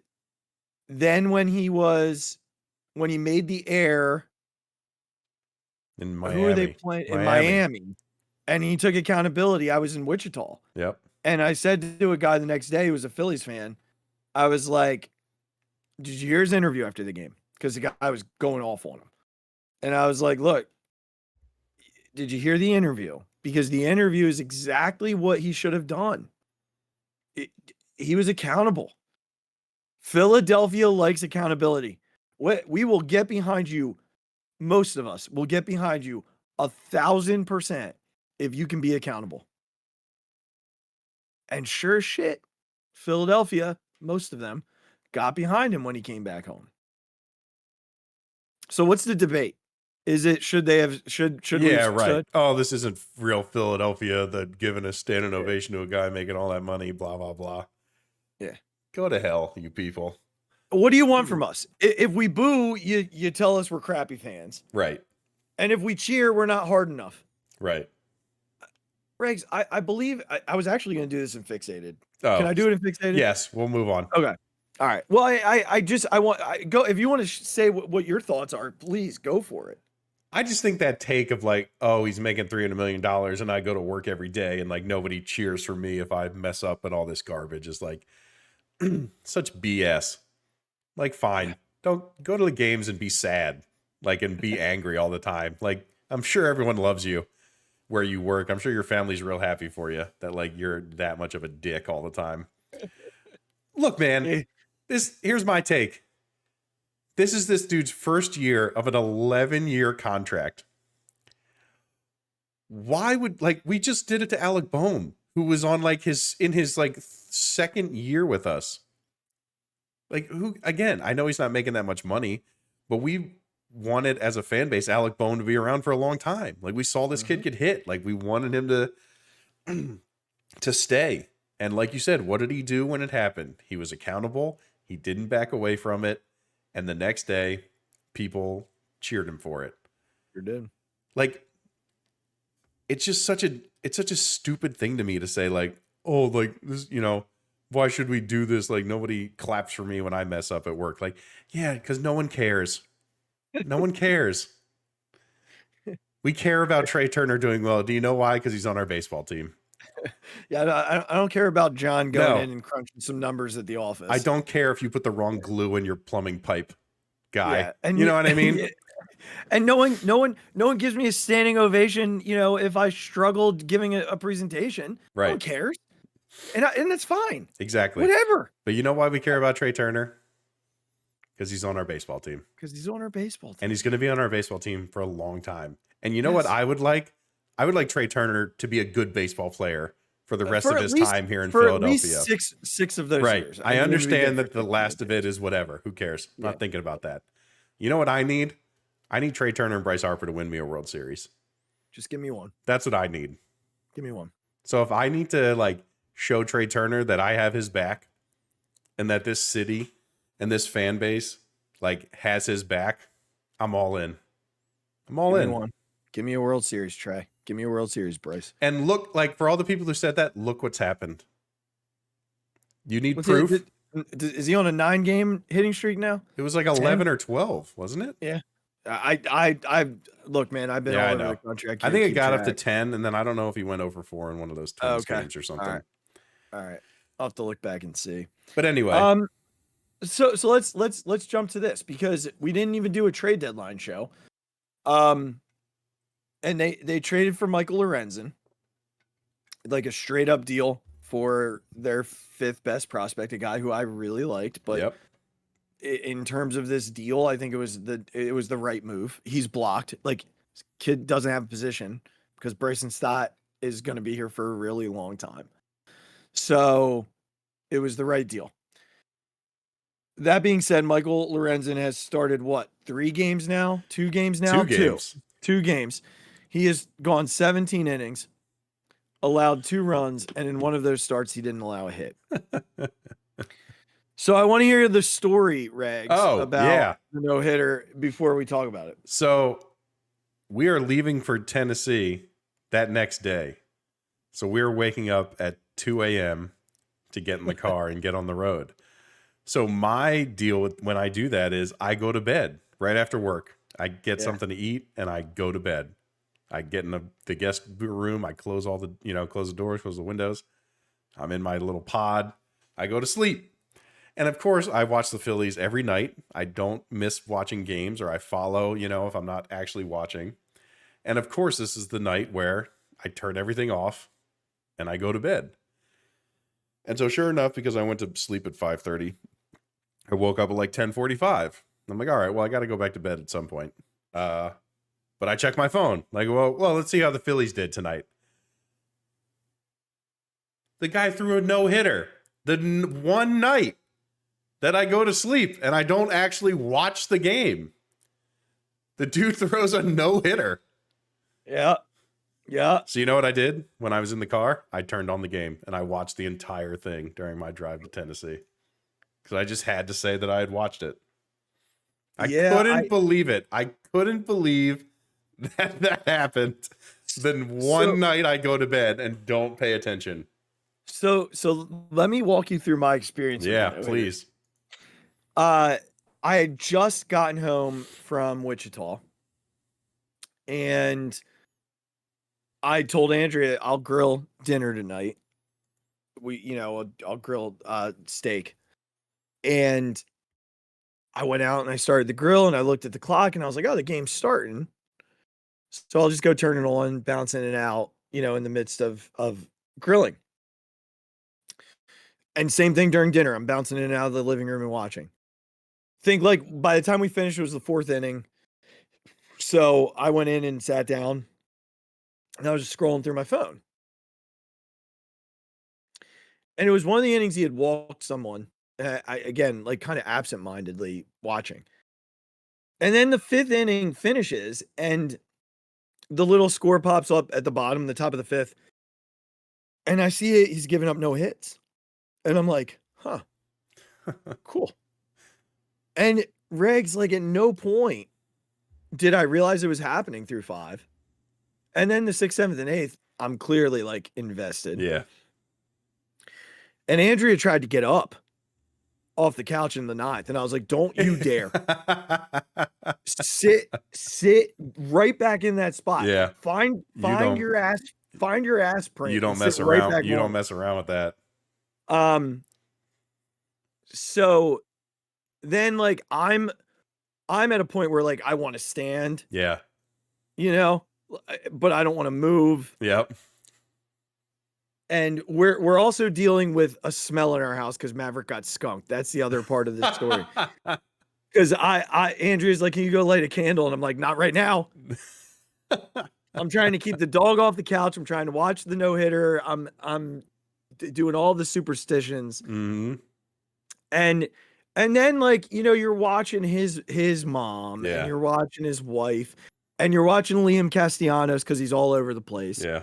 then when he made the error in Miami, who are they playing in Miami? And he took accountability. I was in Wichita. Yep. And I said to a guy the next day who was a Phillies fan, I was like, did you hear his interview after the game? Because the guy was going off on him. And I was like, look, did you hear the interview? Because the interview is exactly what he should have done. He was accountable. Philadelphia likes accountability. We will get behind you. Most of us will get behind you 1,000% if you can be accountable. And sure as shit, Philadelphia, most of them, got behind him when he came back home. So what's the debate? Is it should we have right. Oh, this isn't real Philadelphia that giving a standing ovation to a guy making all that money, blah, blah, blah. Yeah. Go to hell, you people. What do you want from us? If we boo, you tell us we're crappy fans. Right. And if we cheer, we're not hard enough. Right. Regs, I believe I was actually going to do this in Phixated. Oh. Can I do it in Phixated? Yes, we'll move on. Okay. All right. Well, I want go. If you want to say what your thoughts are, please go for it. I just think that take of like, oh, he's making $300 million and I go to work every day and like nobody cheers for me if I mess up and all this garbage is like such BS. Like, fine, don't go to the games and be sad, like, and be angry all the time. Like, I'm sure everyone loves you where you work. I'm sure your family's real happy for you that like you're that much of a dick all the time. Look, man, here's my take. This is this dude's first year of an 11-year contract. Why would we just did it to Alec Bohm, who was on his second year with us. Like, who, again, I know he's not making that much money, but we wanted as a fan base Alec Bohm to be around for a long time. Like, we saw this kid get hit. Like, we wanted him to stay. And like you said, what did he do when it happened? He was accountable. He didn't back away from it. And the next day, people cheered him for it. Sure did. Like, it's just such a stupid thing to me to say, like, oh, like this, why should we do this? Like, nobody claps for me when I mess up at work. Like, yeah, because no one cares. No one cares. We care about Trey Turner doing well. Do you know why? Because he's on our baseball team. Yeah, I don't care about John going in and crunching some numbers at the office. I don't care if you put the wrong glue in your plumbing pipe, guy. Yeah, and you know what I mean? And no one gives me a standing ovation, if I struggled giving a presentation. Right. No one cares. And that's fine. Exactly. Whatever. But you know why we care about Trey Turner? Because he's on our baseball team. Because he's on our baseball team. And he's going to be on our baseball team for a long time. And you know what I would like? I would like Trey Turner to be a good baseball player for the rest of his time here in Philadelphia. At least six of those years. I understand that the last of it is whatever. Who cares? I'm not thinking about that. You know what I need? I need Trey Turner and Bryce Harper to win me a World Series. Just give me one. That's what I need. Give me one. So if I need to show Trey Turner that I have his back and that this city and this fan base has his back, I'm all in. I'm all in. One. Give me a World Series, Trey. Give me a World Series, Bryce. And look, for all the people who said that, look what's happened. You need proof. Is he on a 9-game hitting streak now? It was 11 or 12, wasn't it? Yeah. I look, man. I've been all over the country. I think it got up to 10, and then I don't know if he went over 4 in one of those Twins games or something. All right. I'll have to look back and see. But anyway, so let's jump to this because we didn't even do a trade deadline show. And they traded for Michael Lorenzen, a straight up deal for their 5th best prospect, a guy who I really liked, but in terms of this deal, I think it was the right move. He's blocked. Kid doesn't have a position because Bryson Stott is going to be here for a really long time. So it was the right deal. That being said, Michael Lorenzen has started 3 games now? 2 games now? 2 games. 2 games. He has gone 17 innings, allowed 2 runs, and in one of those starts, he didn't allow a hit. So I want to hear the story, Rags, about the no-hitter before we talk about it. So we are leaving for Tennessee that next day. So we're waking up at 2 a.m. to get in the car and get on the road. So my deal when I do that is I go to bed right after work. I get something to eat and I go to bed. I get in the guest room. I close all the, close the doors, close the windows. I'm in my little pod. I go to sleep. And of course, I watch the Phillies every night. I don't miss watching games, or I follow, if I'm not actually watching. And of course, this is the night where I turn everything off and I go to bed. And so sure enough, because I went to sleep at 5:30, I woke up at 10:45. I'm like, all right, well, I got to go back to bed at some point. But I check my phone. Well, let's see how the Phillies did tonight. The guy threw a no-hitter the one night that I go to sleep and I don't actually watch the game. The dude throws a no-hitter. Yeah. Yeah. So you know what I did when I was in the car? I turned on the game and I watched the entire thing during my drive to Tennessee. Because I just had to say that I had watched it. I couldn't believe it. I couldn't believe that happened. Then one night I go to bed and don't pay attention. So let me walk you through my experience. Yeah, please. I had just gotten home from Wichita, and I told Andrea I'll grill dinner tonight. I'll grill steak, and I went out and I started the grill, and I looked at the clock, and I was like, "Oh, the game's starting." So I'll just go turn it on, bounce in and out, in the midst of grilling. And same thing during dinner. I'm bouncing in and out of the living room and watching. Think by the time we finished, it was the 4th inning. So I went in and sat down and I was just scrolling through my phone. And it was one of the innings he had walked someone. Again, kind of absentmindedly watching. And then the 5th inning finishes and the little score pops up at the bottom, the top of the 5th. And I see it. He's giving up no hits. And I'm like, huh, cool. And Regs, at no point did I realize it was happening through 5. And then the 6th, 7th, and 8th, I'm clearly invested. Yeah. And Andrea tried to get up off the couch in the 9th. And I was like, don't you dare. Sit right back in that spot. Yeah. Find your ass print. You don't mess around. You don't mess around with that. So then I'm I'm at a point where like I want to stand. Yeah. You know, but I don't want to move. Yep. And we're also dealing with a smell in our house because Maverick got skunked. That's the other part of the story. Because Andrea's like, can you go light a candle? And I'm like, not right now. I'm trying to keep the dog off the couch. I'm trying to watch the no-hitter. I'm doing all the superstitions. Mm-hmm. And then like, you know, you're watching his mom and you're watching his wife and you're watching Liam Castellanos because he's all over the place. Yeah.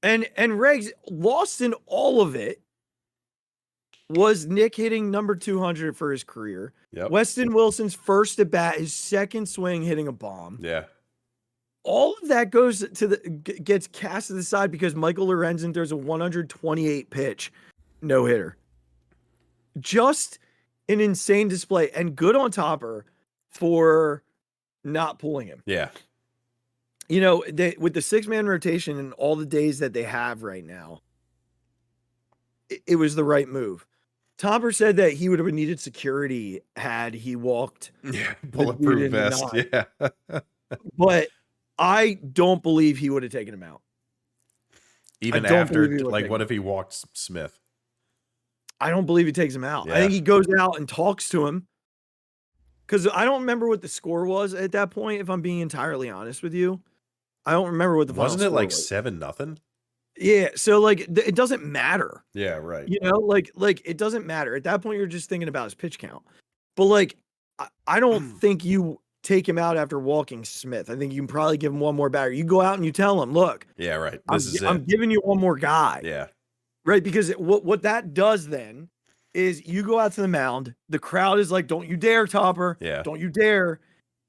And Regs, lost in all of it was Nick hitting number 200 for his career. Yep. Weston Wilson's first at bat, his second swing hitting a bomb. Yeah. All of that goes to gets cast to the side because Michael Lorenzen throws a 128 pitch no hitter. Just an insane display and good on Topper for not pulling him. Yeah. You know, with the 6-man rotation and all the days that they have right now, it was the right move. Topper said that he would have needed security had he walked. Yeah, bulletproof vest. Yeah. But I don't believe he would have taken him out. Even after, like, what if he walked Smith? I don't believe he takes him out. Yeah. I think he goes out and talks to him. Because I don't remember what the score was at that point, if I'm being entirely honest with you. I don't remember what the final wasn't it score like was. 7-0? Yeah, so like it doesn't matter. Yeah, right. You know, like it doesn't matter. At that point, you're just thinking about his pitch count. But like, I don't think you take him out after walking Smith. I think you can probably give him one more batter. You go out and you tell him, look. Yeah, right. I'm giving you one more guy. Yeah. Right, because what that does then is you go out to the mound. The crowd is like, don't you dare, Topper. Yeah. Don't you dare.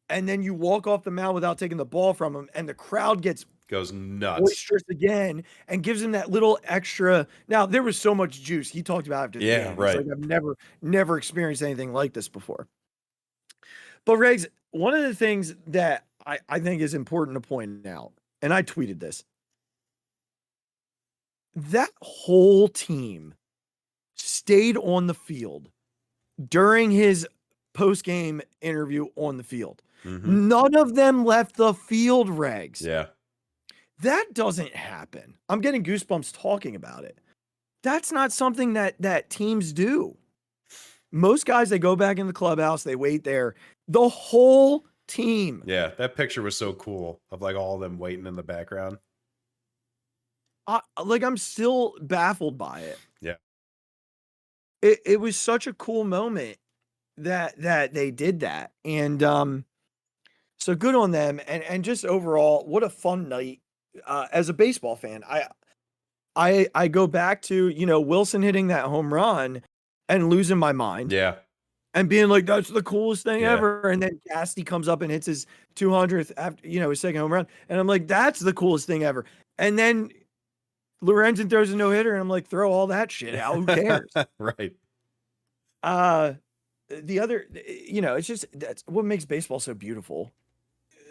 And then you walk off the mound without taking the ball from him, and the crowd goes nuts, boisterous again, and gives him that little extra. Now there was so much juice he talked about after the game. Right. Like, I've never experienced anything like this before. But Regs, one of the things that I think is important to point out, and I tweeted this, that whole team stayed on the field during his post-game interview on the field. Mm-hmm. None of them left the field, Regs. Yeah. That doesn't happen. I'm getting goosebumps talking about it. That's not something that teams do. Most guys, they go back in the clubhouse, they wait there. The whole team. Yeah, that picture was so cool of like all of them waiting in the background. I'm still baffled by it. Yeah. It was such a cool moment that they did that. And so good on them. And just overall, what a fun night. As a baseball fan, I go back to, you know, Wilson hitting that home run and losing my mind. Yeah. And being like, that's the coolest thing ever. And then Casty comes up and hits his 200th after, you know, his second home run. And I'm like, that's the coolest thing ever. And then Lorenzen throws a no-hitter and I'm like, throw all that shit out. Who cares? Right. The other, you know, it's just, that's what makes baseball so beautiful.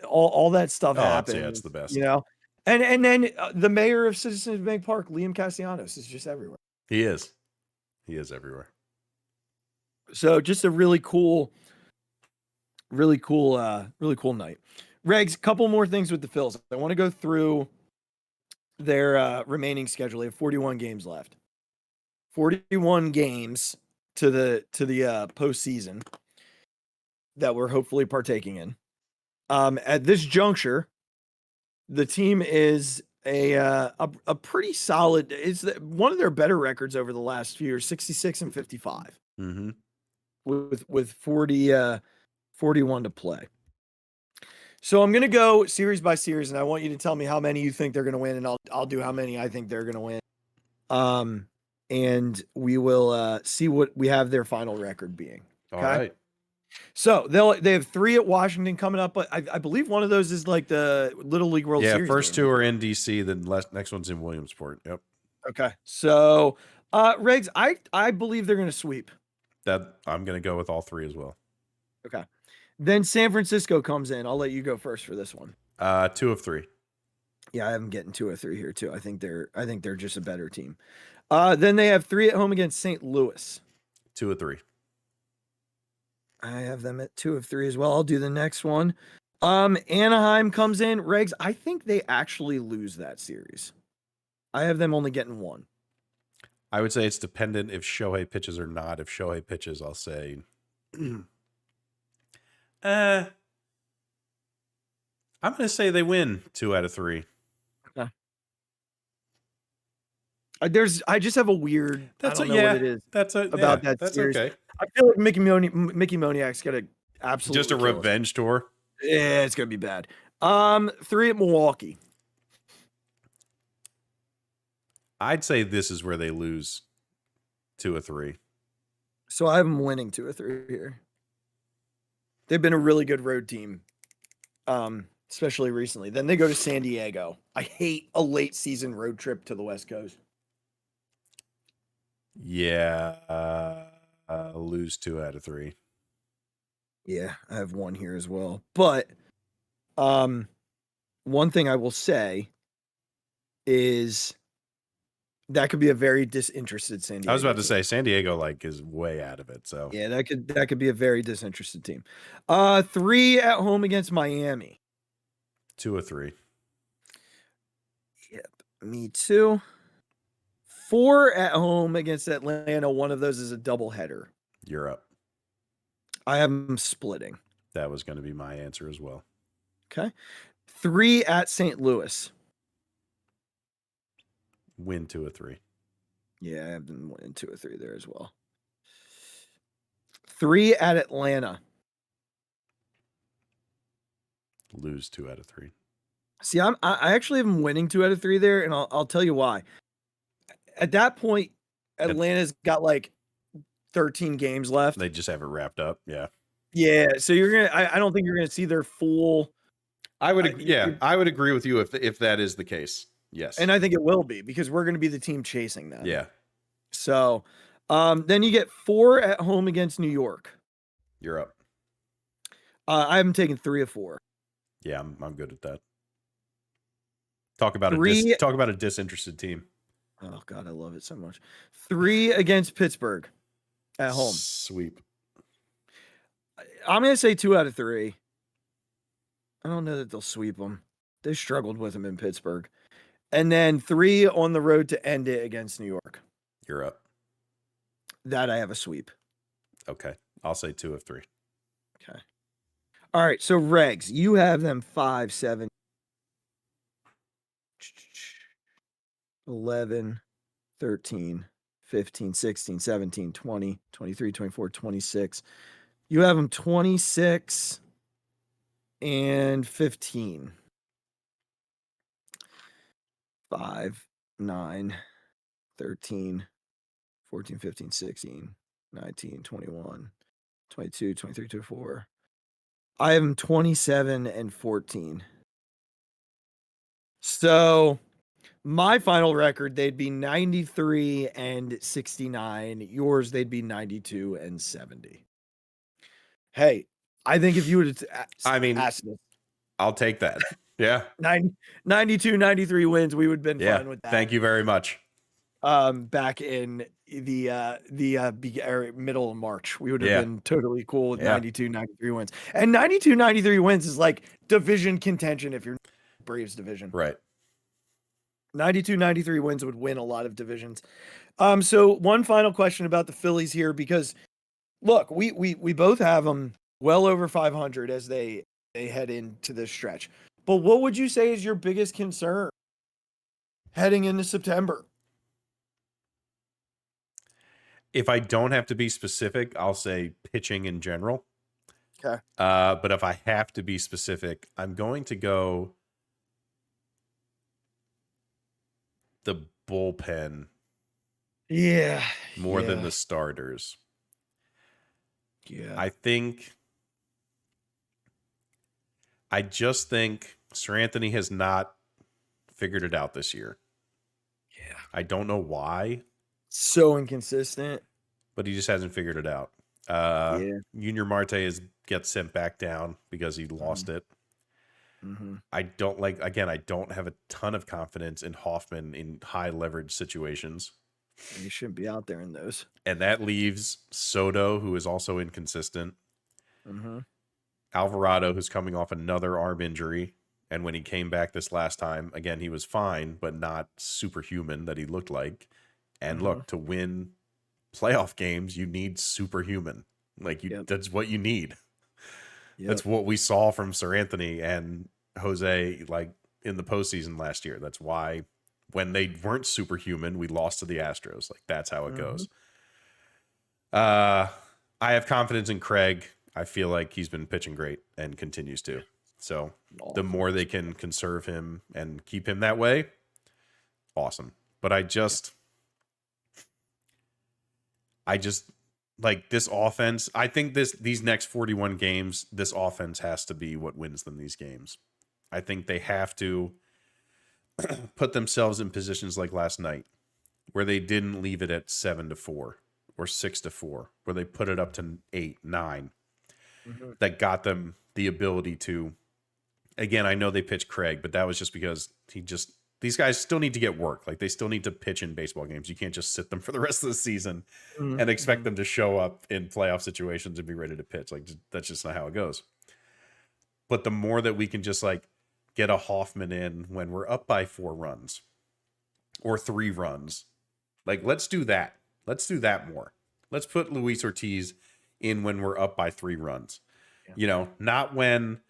All that stuff happens. Yeah, it's the best. You know? And then the mayor of Citizens Bank Park, Liam Castellanos, is just everywhere. He is everywhere. So just a really cool night. Regs, couple more things with the Phils. I want to go through their remaining schedule. They have 41 games left. 41 games to the postseason that we're hopefully partaking in. At this juncture, the team is a pretty solid. It's one of their better records over the last few years, 66-55. Mm-hmm. With 41 to play. So I'm going to go series by series, and I want you to tell me how many you think they're going to win, and I'll do how many I think they're going to win. And we will see what we have their final record being. Okay? All right. So they have 3 at Washington coming up, but I believe one of those is like the Little League World Series. Yeah, first game. 2 are in DC, then next one's in Williamsport. Yep. Okay. So, Regs, I believe they're going to sweep. That I'm going to go with all 3 as well. Okay. Then San Francisco comes in. I'll let you go first for this one. 2 of 3. Yeah, I am getting 2 or 3 here too. I think they're just a better team. Then they have 3 at home against St. Louis. 2 of 3. I have them at 2 of 3 as well. I'll do the next one. Anaheim comes in. Regs, I think they actually lose that series. I have them only getting 1. I would say it's dependent if Shohei pitches or not. If Shohei pitches, I'll say, I'm going to say they win 2 out of 3. Okay. I just have a weird. I don't know what it is. That's series. Okay. I feel like Mickey Moniak's got to absolutely just a revenge tour. Yeah, it's gonna be bad. 3 at Milwaukee. I'd say this is where they lose 2 of 3. So I have them winning 2 of 3 here. They've been a really good road team, especially recently. Then they go to San Diego. I hate a late season road trip to the West Coast. Yeah, lose 2 out of 3. Yeah, I have 1 here as well. But one thing I will say is that could be a very disinterested San Diego. I was about to say San Diego is way out of it. So yeah, that could be a very disinterested team. 3 at home against Miami. 2 of 3. Yep, me too. 4 at home against Atlanta. One of those is a doubleheader. You're up. I have them splitting. That was going to be my answer as well. Okay. 3 at St. Louis. Win 2 of 3. Yeah, I have them winning 2 of 3 there as well. 3 at Atlanta. Lose 2 out of 3. See, I actually have them winning 2 out of 3 there, and I'll tell you why. At that point, Atlanta's got 13 games left. They just have it wrapped up. Yeah. Yeah. So I don't think you're gonna see their full. I would agree with you if that is the case. Yes. And I think it will be because we're gonna be the team chasing that. Yeah. So then you get 4 at home against New York. You're up. I haven't taken 3 of 4. Yeah, I'm good at that. Talk about a disinterested team. Oh God, I love it so much. 3 against Pittsburgh at home. Sweep. I'm going to say 2 out of 3. I don't know that they'll sweep them. They struggled with them in Pittsburgh. And then 3 on the road to end it against New York. You're up. That I have a sweep. Okay. I'll say 2 of 3. Okay. All right. So Regs, you have them 5, 7, 11, 13, 15, 16, 17, 20, 23, 24, 26. You have them 26 and 15. 5, 9, 13, 14, 15, 16, 19, 21, 22, 23, 24. I have them 27 and 14. So my final record, they'd be 93 and 69. Yours, they'd be 92 and 70. Hey, I think if you would ask this, I'll take that. Yeah. 92, 93 wins, we would have been fine with that. Thank you very much. Back in the middle of March, we would have been totally cool with 92, 93 wins. And 92, 93 wins is like division contention if you're Braves division. Right. 92, 93 wins would win a lot of divisions. So one final question about the Phillies here, because look, we both have them well over 500 as they head into this stretch. But what would you say is your biggest concern heading into September? If I don't have to be specific, I'll say pitching in general. Okay. But if I have to be specific, I'm going to go the bullpen. Yeah. More than the starters. Yeah. I just think Sir Anthony has not figured it out this year. Yeah. I don't know why. So inconsistent. But he just hasn't figured it out. Junior Marte gets sent back down because he lost it. Mm-hmm. I don't have a ton of confidence in Hoffman in high leverage situations. You shouldn't be out there in those. And that leaves Soto, who is also inconsistent. Mm-hmm. Alvarado, who's coming off another arm injury. And when he came back this last time, again, he was fine, but not superhuman that he looked like. And look, to win playoff games, you need superhuman. Like that's what you need. Yep. That's what we saw from Sir Anthony and Jose, like in the postseason last year. That's why when they weren't superhuman, we lost to the Astros. Like that's how it goes. I have confidence in Craig. I feel like he's been pitching great and continues to. So the more they can conserve him and keep him that way, awesome. But I just like this offense. I think these next 41 games, this offense has to be what wins them these games. I think they have to put themselves in positions like last night where they didn't leave it at 7-4 or 6-4, where they put it up to 8, 9. That got them the ability to, again, I know they pitched Craig, but that was just because these guys still need to get work. Like they still need to pitch in baseball games. You can't just sit them for the rest of the season and expect them to show up in playoff situations and be ready to pitch. Like that's just not how it goes. But the more that we can just like get a Hoffman in when we're up by 4 runs or 3 runs, like let's do that. Let's do that more. Let's put Luis Ortiz in when we're up by 3 runs, not when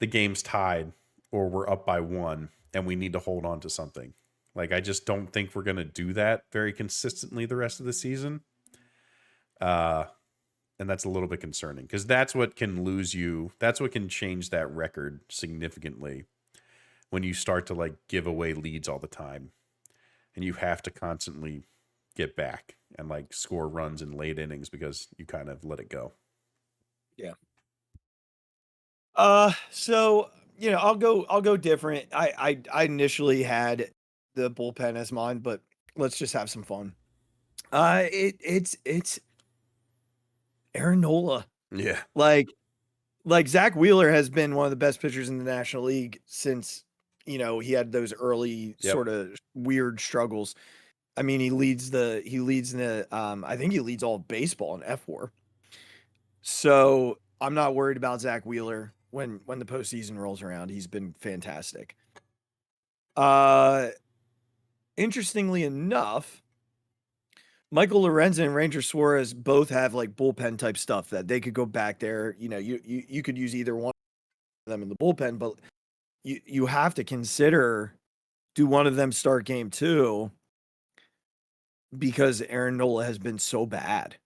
the game's tied or we're up by 1 and we need to hold on to something. Like, I just don't think we're going to do that very consistently the rest of the season. And that's a little bit concerning because that's what can lose you. That's what can change that record significantly when you start to like give away leads all the time and you have to constantly get back and like score runs in late innings because you kind of let it go. Yeah. So, I'll go different. I initially had the bullpen as mine, but let's just have some fun. It's Aaron Nola. Yeah. Like Zach Wheeler has been one of the best pitchers in the National League since, he had those early sort of weird struggles. I mean, he leads the I think he leads all of baseball in F4. So I'm not worried about Zach Wheeler when the postseason rolls around. He's been fantastic. Interestingly enough, Michael Lorenzen and Ranger Suarez both have like bullpen type stuff that they could go back there. You could use either one of them in the bullpen, but you have to consider, do one of them start game 2? Because Aaron Nola has been so bad.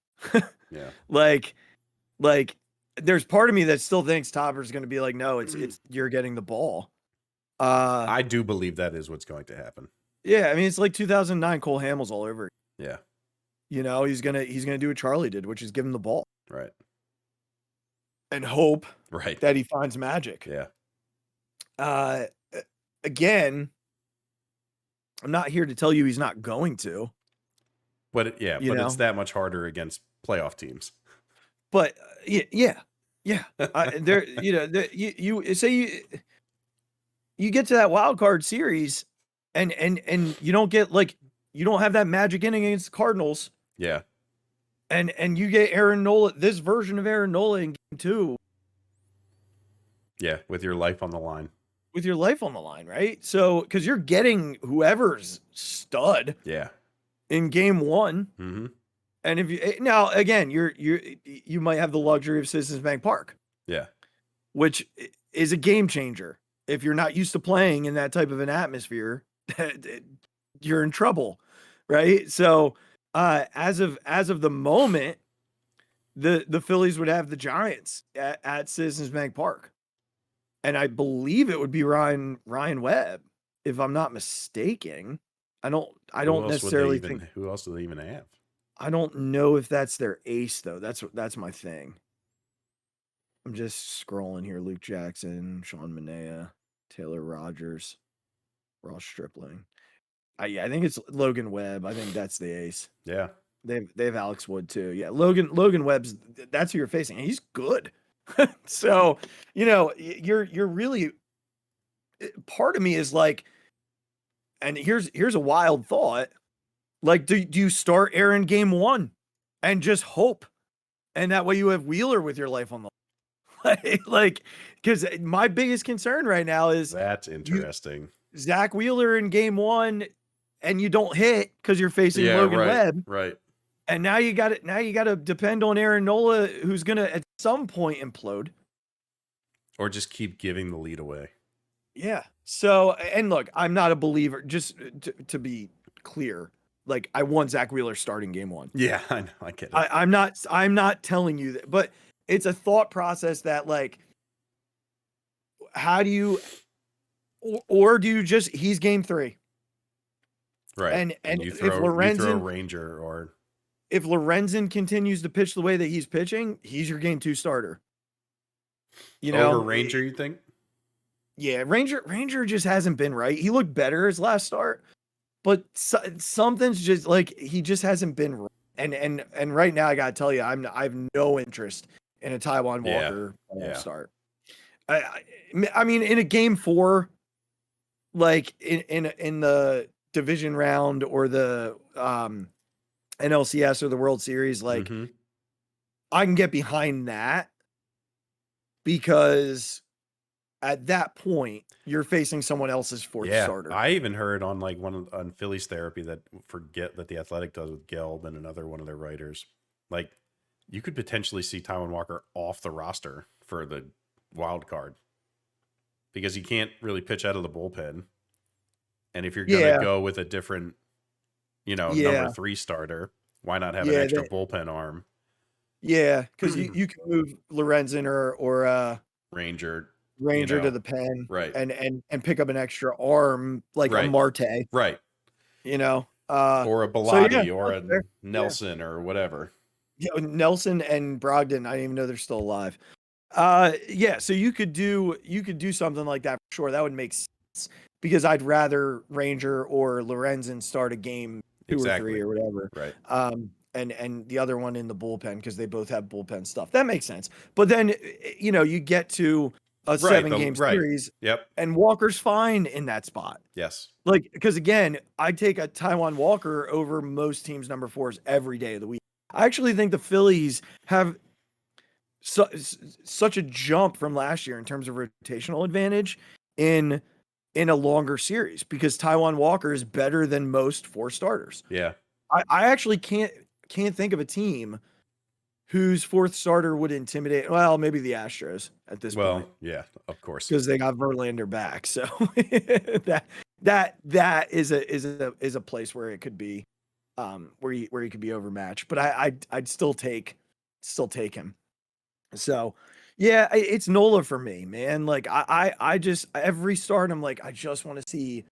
Yeah. Like there's part of me that still thinks Topper's going to be like, no, it's you're getting the ball. I do believe that is what's going to happen. Yeah, I mean, it's like 2009 Cole Hamels all over. Yeah. He's going to do what Charlie did, which is give him the ball. Right. And hope right that he finds magic. Yeah. Again, I'm not here to tell you he's not going to. But it's that much harder against playoff teams. But yeah. There, you say you get to that wild card series, and you don't get you don't have that magic inning against the Cardinals. Yeah. And you get Aaron Nola, this version of Aaron Nola in game 2. Yeah, with your life on the line. With your life on the line, right? So, because you're getting whoever's stud. Yeah. In game 1. Mm-hmm. And if you now again, you might have the luxury of Citizens Bank Park. Yeah. Which is a game changer. If you're not used to playing in that type of an atmosphere, you're in trouble, right? So, as of the moment, the Phillies would have the Giants at Citizens Bank Park. And I believe it would be Ryan Webb, if I'm not mistaken. I don't necessarily think. Who else do they even have? I don't know if that's their ace though. That's my thing. I'm just scrolling here. Luke Jackson, Sean Manaea, Taylor Rogers, Ross Stripling. I think it's Logan Webb. I think that's the ace. Yeah. They have Alex Wood too. Yeah, Logan Webb's, that's who you're facing. He's good. So, you're really, part of me is like, and here's a wild thought. Like, do you start Aaron game 1 and just hope? And that way you have Wheeler with your life on the line. Like, because my biggest concern right now is that's interesting. Zach Wheeler in game 1, and you don't hit because you're facing Logan Webb. Right. And now you got to depend on Aaron Nola, who's going to at some point implode. Or just keep giving the lead away. Yeah. So, and look, I'm not a believer, just to be clear. Like, I want Zach Wheeler starting game 1. Yeah, I know. I get it. I'm not telling you that, but it's a thought process that, like, how do you, or do you just, he's game 3. Right. And you if throw Lorenzen, a Ranger, or if Lorenzen continues to pitch the way that he's pitching, he's your game 2 starter. You know, over Ranger, you think? Yeah, Ranger just hasn't been right. He looked better his last start, but something's just like, he just hasn't been right. And right now I gotta tell you, I have no interest in a Taijuan Walker start. I mean, in a game 4, like in the division round or the NLCS or the World Series, like I can get behind that, because at that point you're facing someone else's fourth starter. I even heard on like on Phillies Therapy that The Athletic does with Gelb and another one of their writers, like you could potentially see Taijuan Walker off the roster for the wild card because he can't really pitch out of the bullpen. And if you're gonna go with a different, number 3 starter, why not have an extra bullpen arm? Yeah, because you can move Lorenzen or Ranger to the pen, right? And pick up an extra arm like a Marte, right? Or a Bilotti or a Nelson or whatever. Yeah, Nelson and Brogdon, I didn't even know they're still alive. So you could do something like that for sure. That would make sense, because I'd rather Ranger or Lorenzen start a game 2 or 3 or whatever. Right. And the other one in the bullpen, because they both have bullpen stuff. That makes sense. But then, you get to a 7-game series. Yep. And Walker's fine in that spot. Yes. Like, because again, I take a Taijuan Walker over most teams' number 4s every day of the week. I actually think the Phillies have such a jump from last year in terms of rotational advantage in a longer series, because Taijuan Walker is better than most 4 starters. Yeah. I actually can't think of a team whose 4th starter would intimidate. Well, maybe the Astros at this point. Well, yeah, of course, because they got Verlander back. So that is a place where it could be, where he could be overmatched. But I'd still take him. So yeah, it's Nola for me, man. Like I just, every start I'm like, I just want to see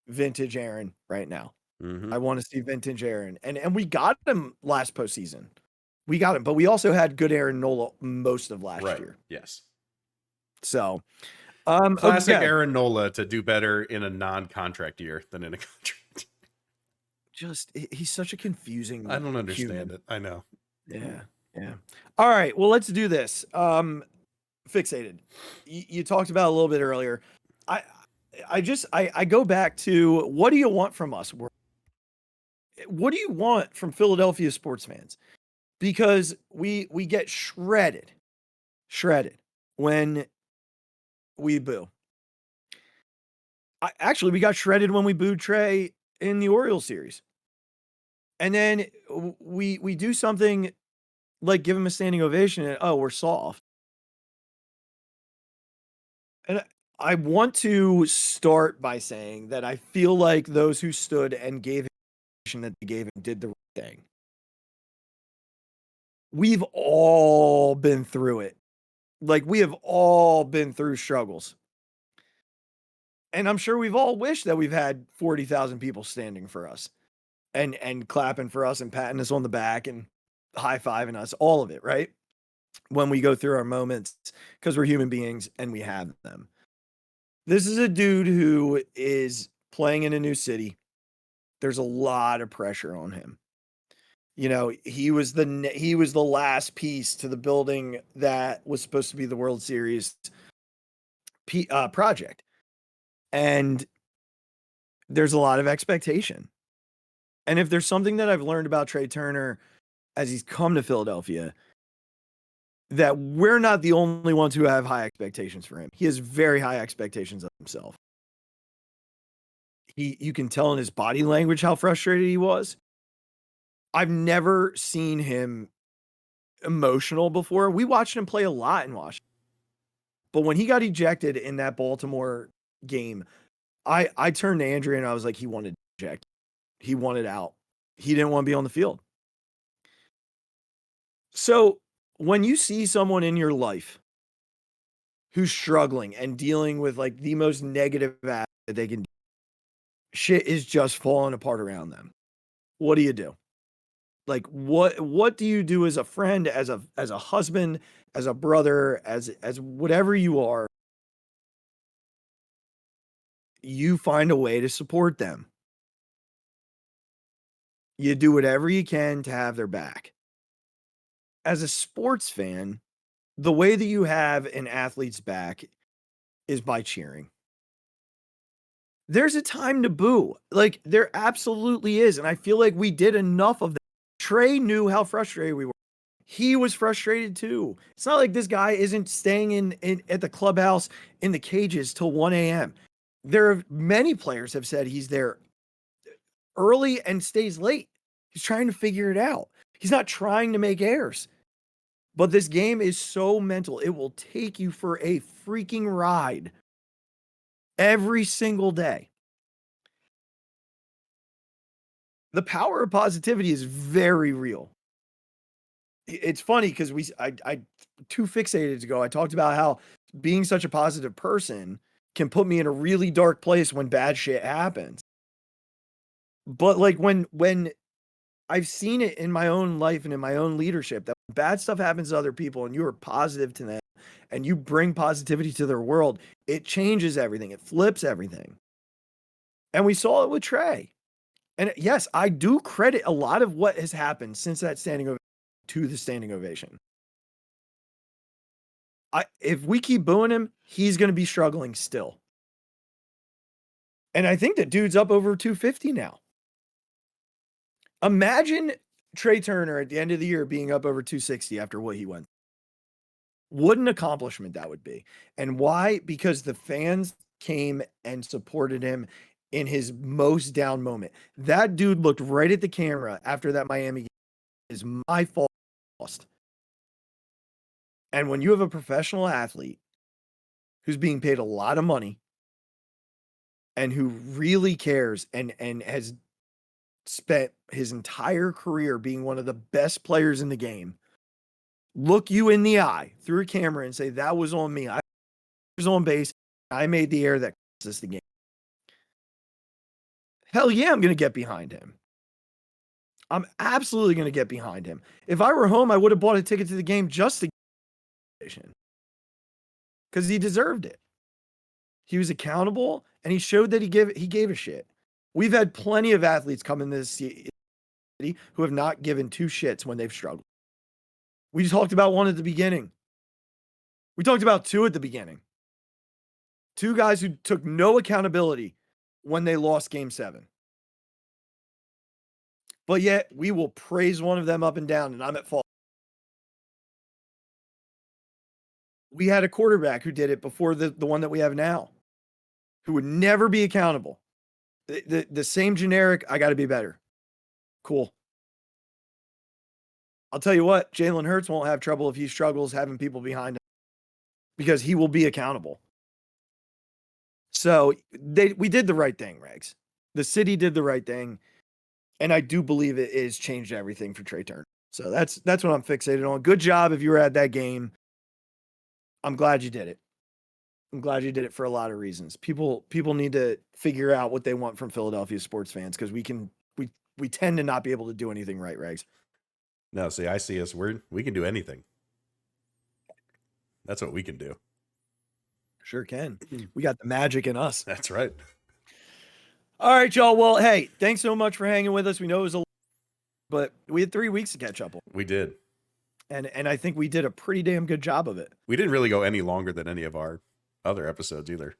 vintage Aaron right now. I want to see vintage Aaron, and we got him last postseason. We got him, but we also had good Aaron Nola most of last year. Yes. So, classic Aaron Nola to do better in a non-contract year than in a contract. Just, he's such a confusing. I don't understand it. I know. Yeah. All right. Well, let's do this. Fixated. You talked about a little bit earlier. I go back to, what do you want from us? What do you want from Philadelphia sports fans? Because we get shredded when we boo. Actually, we got shredded when we booed Trey in the Orioles series. And then we do something like give him a standing ovation and, oh, we're soft. And I want to start by saying that I feel like those who stood and gave him that they gave him did the right thing. We've all been through it. Like, we have all been through struggles. And I'm sure we've all wished that we've had 40,000 people standing for us and clapping for us and patting us on the back and high-fiving us, all of it, right? When we go through our moments, because we're human beings and we have them. This is a dude who is playing in a new city. There's a lot of pressure on him. He was the last piece to the building that was supposed to be the World Series project. And there's a lot of expectation. And if there's something that I've learned about Trey Turner as he's come to Philadelphia, that we're not the only ones who have high expectations for him. He has very high expectations of himself. You can tell in his body language how frustrated he was. I've never seen him emotional before. We watched him play a lot in Washington. But when he got ejected in that Baltimore game, I turned to Andrea and I was like, he wanted to eject. He wanted out. He didn't want to be on the field. So when you see someone in your life who's struggling and dealing with like the most negative that they can do, shit is just falling apart around them. What do you do? Like what do you do as a friend, as a husband, as a brother, as whatever you are? You find a way to support them. You do whatever you can to have their back. As a sports fan, the way that you have an athlete's back is by cheering. There's a time to boo. Like, there absolutely is. And I feel like we did enough of that. Trey knew how frustrated we were. He was frustrated too. It's not like this guy isn't staying in at the clubhouse in the cages till 1 a.m. There are many players have said he's there early and stays late. He's trying to figure it out. He's not trying to make errors. But this game is so mental. It will take you for a freaking ride every single day. The power of positivity is very real. It's funny because I 2 Phixated ago, I talked about how being such a positive person can put me in a really dark place when bad shit happens. But like when I've seen it in my own life and in my own leadership, that when bad stuff happens to other people and you are positive to them and you bring positivity to their world, it changes everything. It flips everything. And we saw it with Trey. And yes, I do credit a lot of what has happened since that standing ovation to the standing ovation. If we keep booing him, he's going to be struggling still. And I think that dude's up over 250 now. Imagine Trey Turner at the end of the year being up over 260 after what he went. What an accomplishment that would be. And why? Because the fans came and supported him in his most down moment. That dude looked right at the camera after that Miami game. Is my fault. And when you have a professional athlete who's being paid a lot of money and who really cares and has spent his entire career being one of the best players in the game, look you in the eye through a camera and say, that was on me. I was on base. I made the error that cost us the game. Hell yeah, I'm going to get behind him. I'm absolutely going to get behind him. If I were home, I would have bought a ticket to the game just to get because he deserved it. He was accountable and he showed that he gave a shit. We've had plenty of athletes come in this city who have not given 2 shits when they've struggled. We talked about one at the beginning. We talked about 2 at the beginning. 2 guys who took no accountability when they lost Game 7. But yet we will praise one of them up and down, and I'm at fault. We had a quarterback who did it before the one that we have now, who would never be accountable. The same generic, I got to be better. Cool. I'll tell you what, Jalen Hurts won't have trouble if he struggles having people behind him because he will be accountable. So we did the right thing, Regs. The city did the right thing. And I do believe it has changed everything for Trey Turner. So that's what I'm fixated on. Good job if you were at that game. I'm glad you did it. I'm glad you did it for a lot of reasons. People need to figure out what they want from Philadelphia sports fans because we tend to not be able to do anything right, Regs. No, see, I see us. We can do anything. That's what we can do. Sure can. We got the magic in us. That's right. All right, y'all. Well, hey, thanks so much for hanging with us. We know it was but we had 3 weeks to catch up on. We did. And I think we did a pretty damn good job of it. We didn't really go any longer than any of our other episodes either.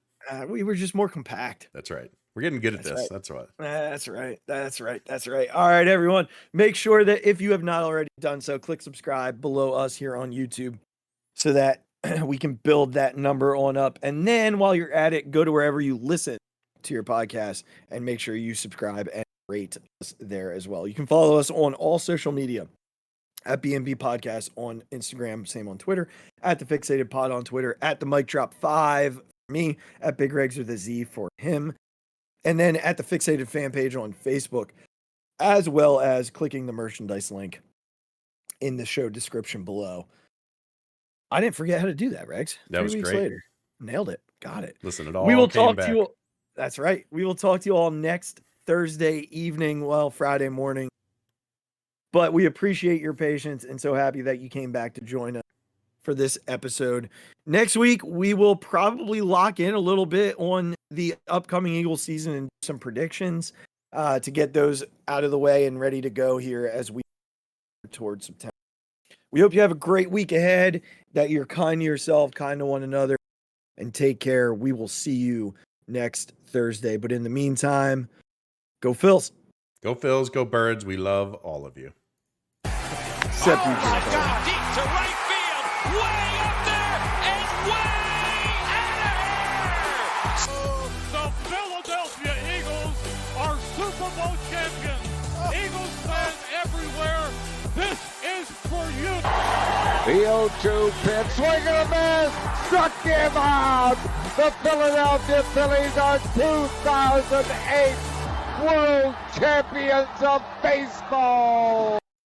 We were just more compact. That's right. We're getting good at this. Right. That's what. That's right. That's right. That's right. All right, everyone. Make sure that if you have not already done so, click subscribe below us here on YouTube. so that we can build that number on up. And then while you're at it, go to wherever you listen to your podcast and make sure you subscribe and rate us there as well. You can follow us on all social media at BNB Podcast on Instagram, same on Twitter, at the Phixated Pod on Twitter, at the Mic Drop 5 for me, at Big Regs with a Z for him, and then at the Phixated fan page on Facebook, as well as clicking the merchandise link in the show description below. I didn't forget how to do that, Regs. That was 3 weeks great. later. Nailed it. Got it. Listen, it all we will came talk back. to you. That's right. We will talk to you all next Thursday evening, well, Friday morning. But we appreciate your patience and so happy that you came back to join us for this episode. Next week, we will probably lock in a little bit on the upcoming Eagles season and some predictions to get those out of the way and ready to go here as we towards September. We hope you have a great week ahead, that you're kind to yourself, kind to one another, and take care. We will see you next Thursday. But in the meantime, go Phils. Go Phils, go Birds. We love all of you. Except you, my God, deep to right field, way up there, and way out of here! The Philadelphia Eagles are Super Bowl champions. Eagles fans everywhere, this is for you. The 0-2 pitch, swing and a miss, struck him out. The Philadelphia Phillies are 2008 World Champions of Baseball.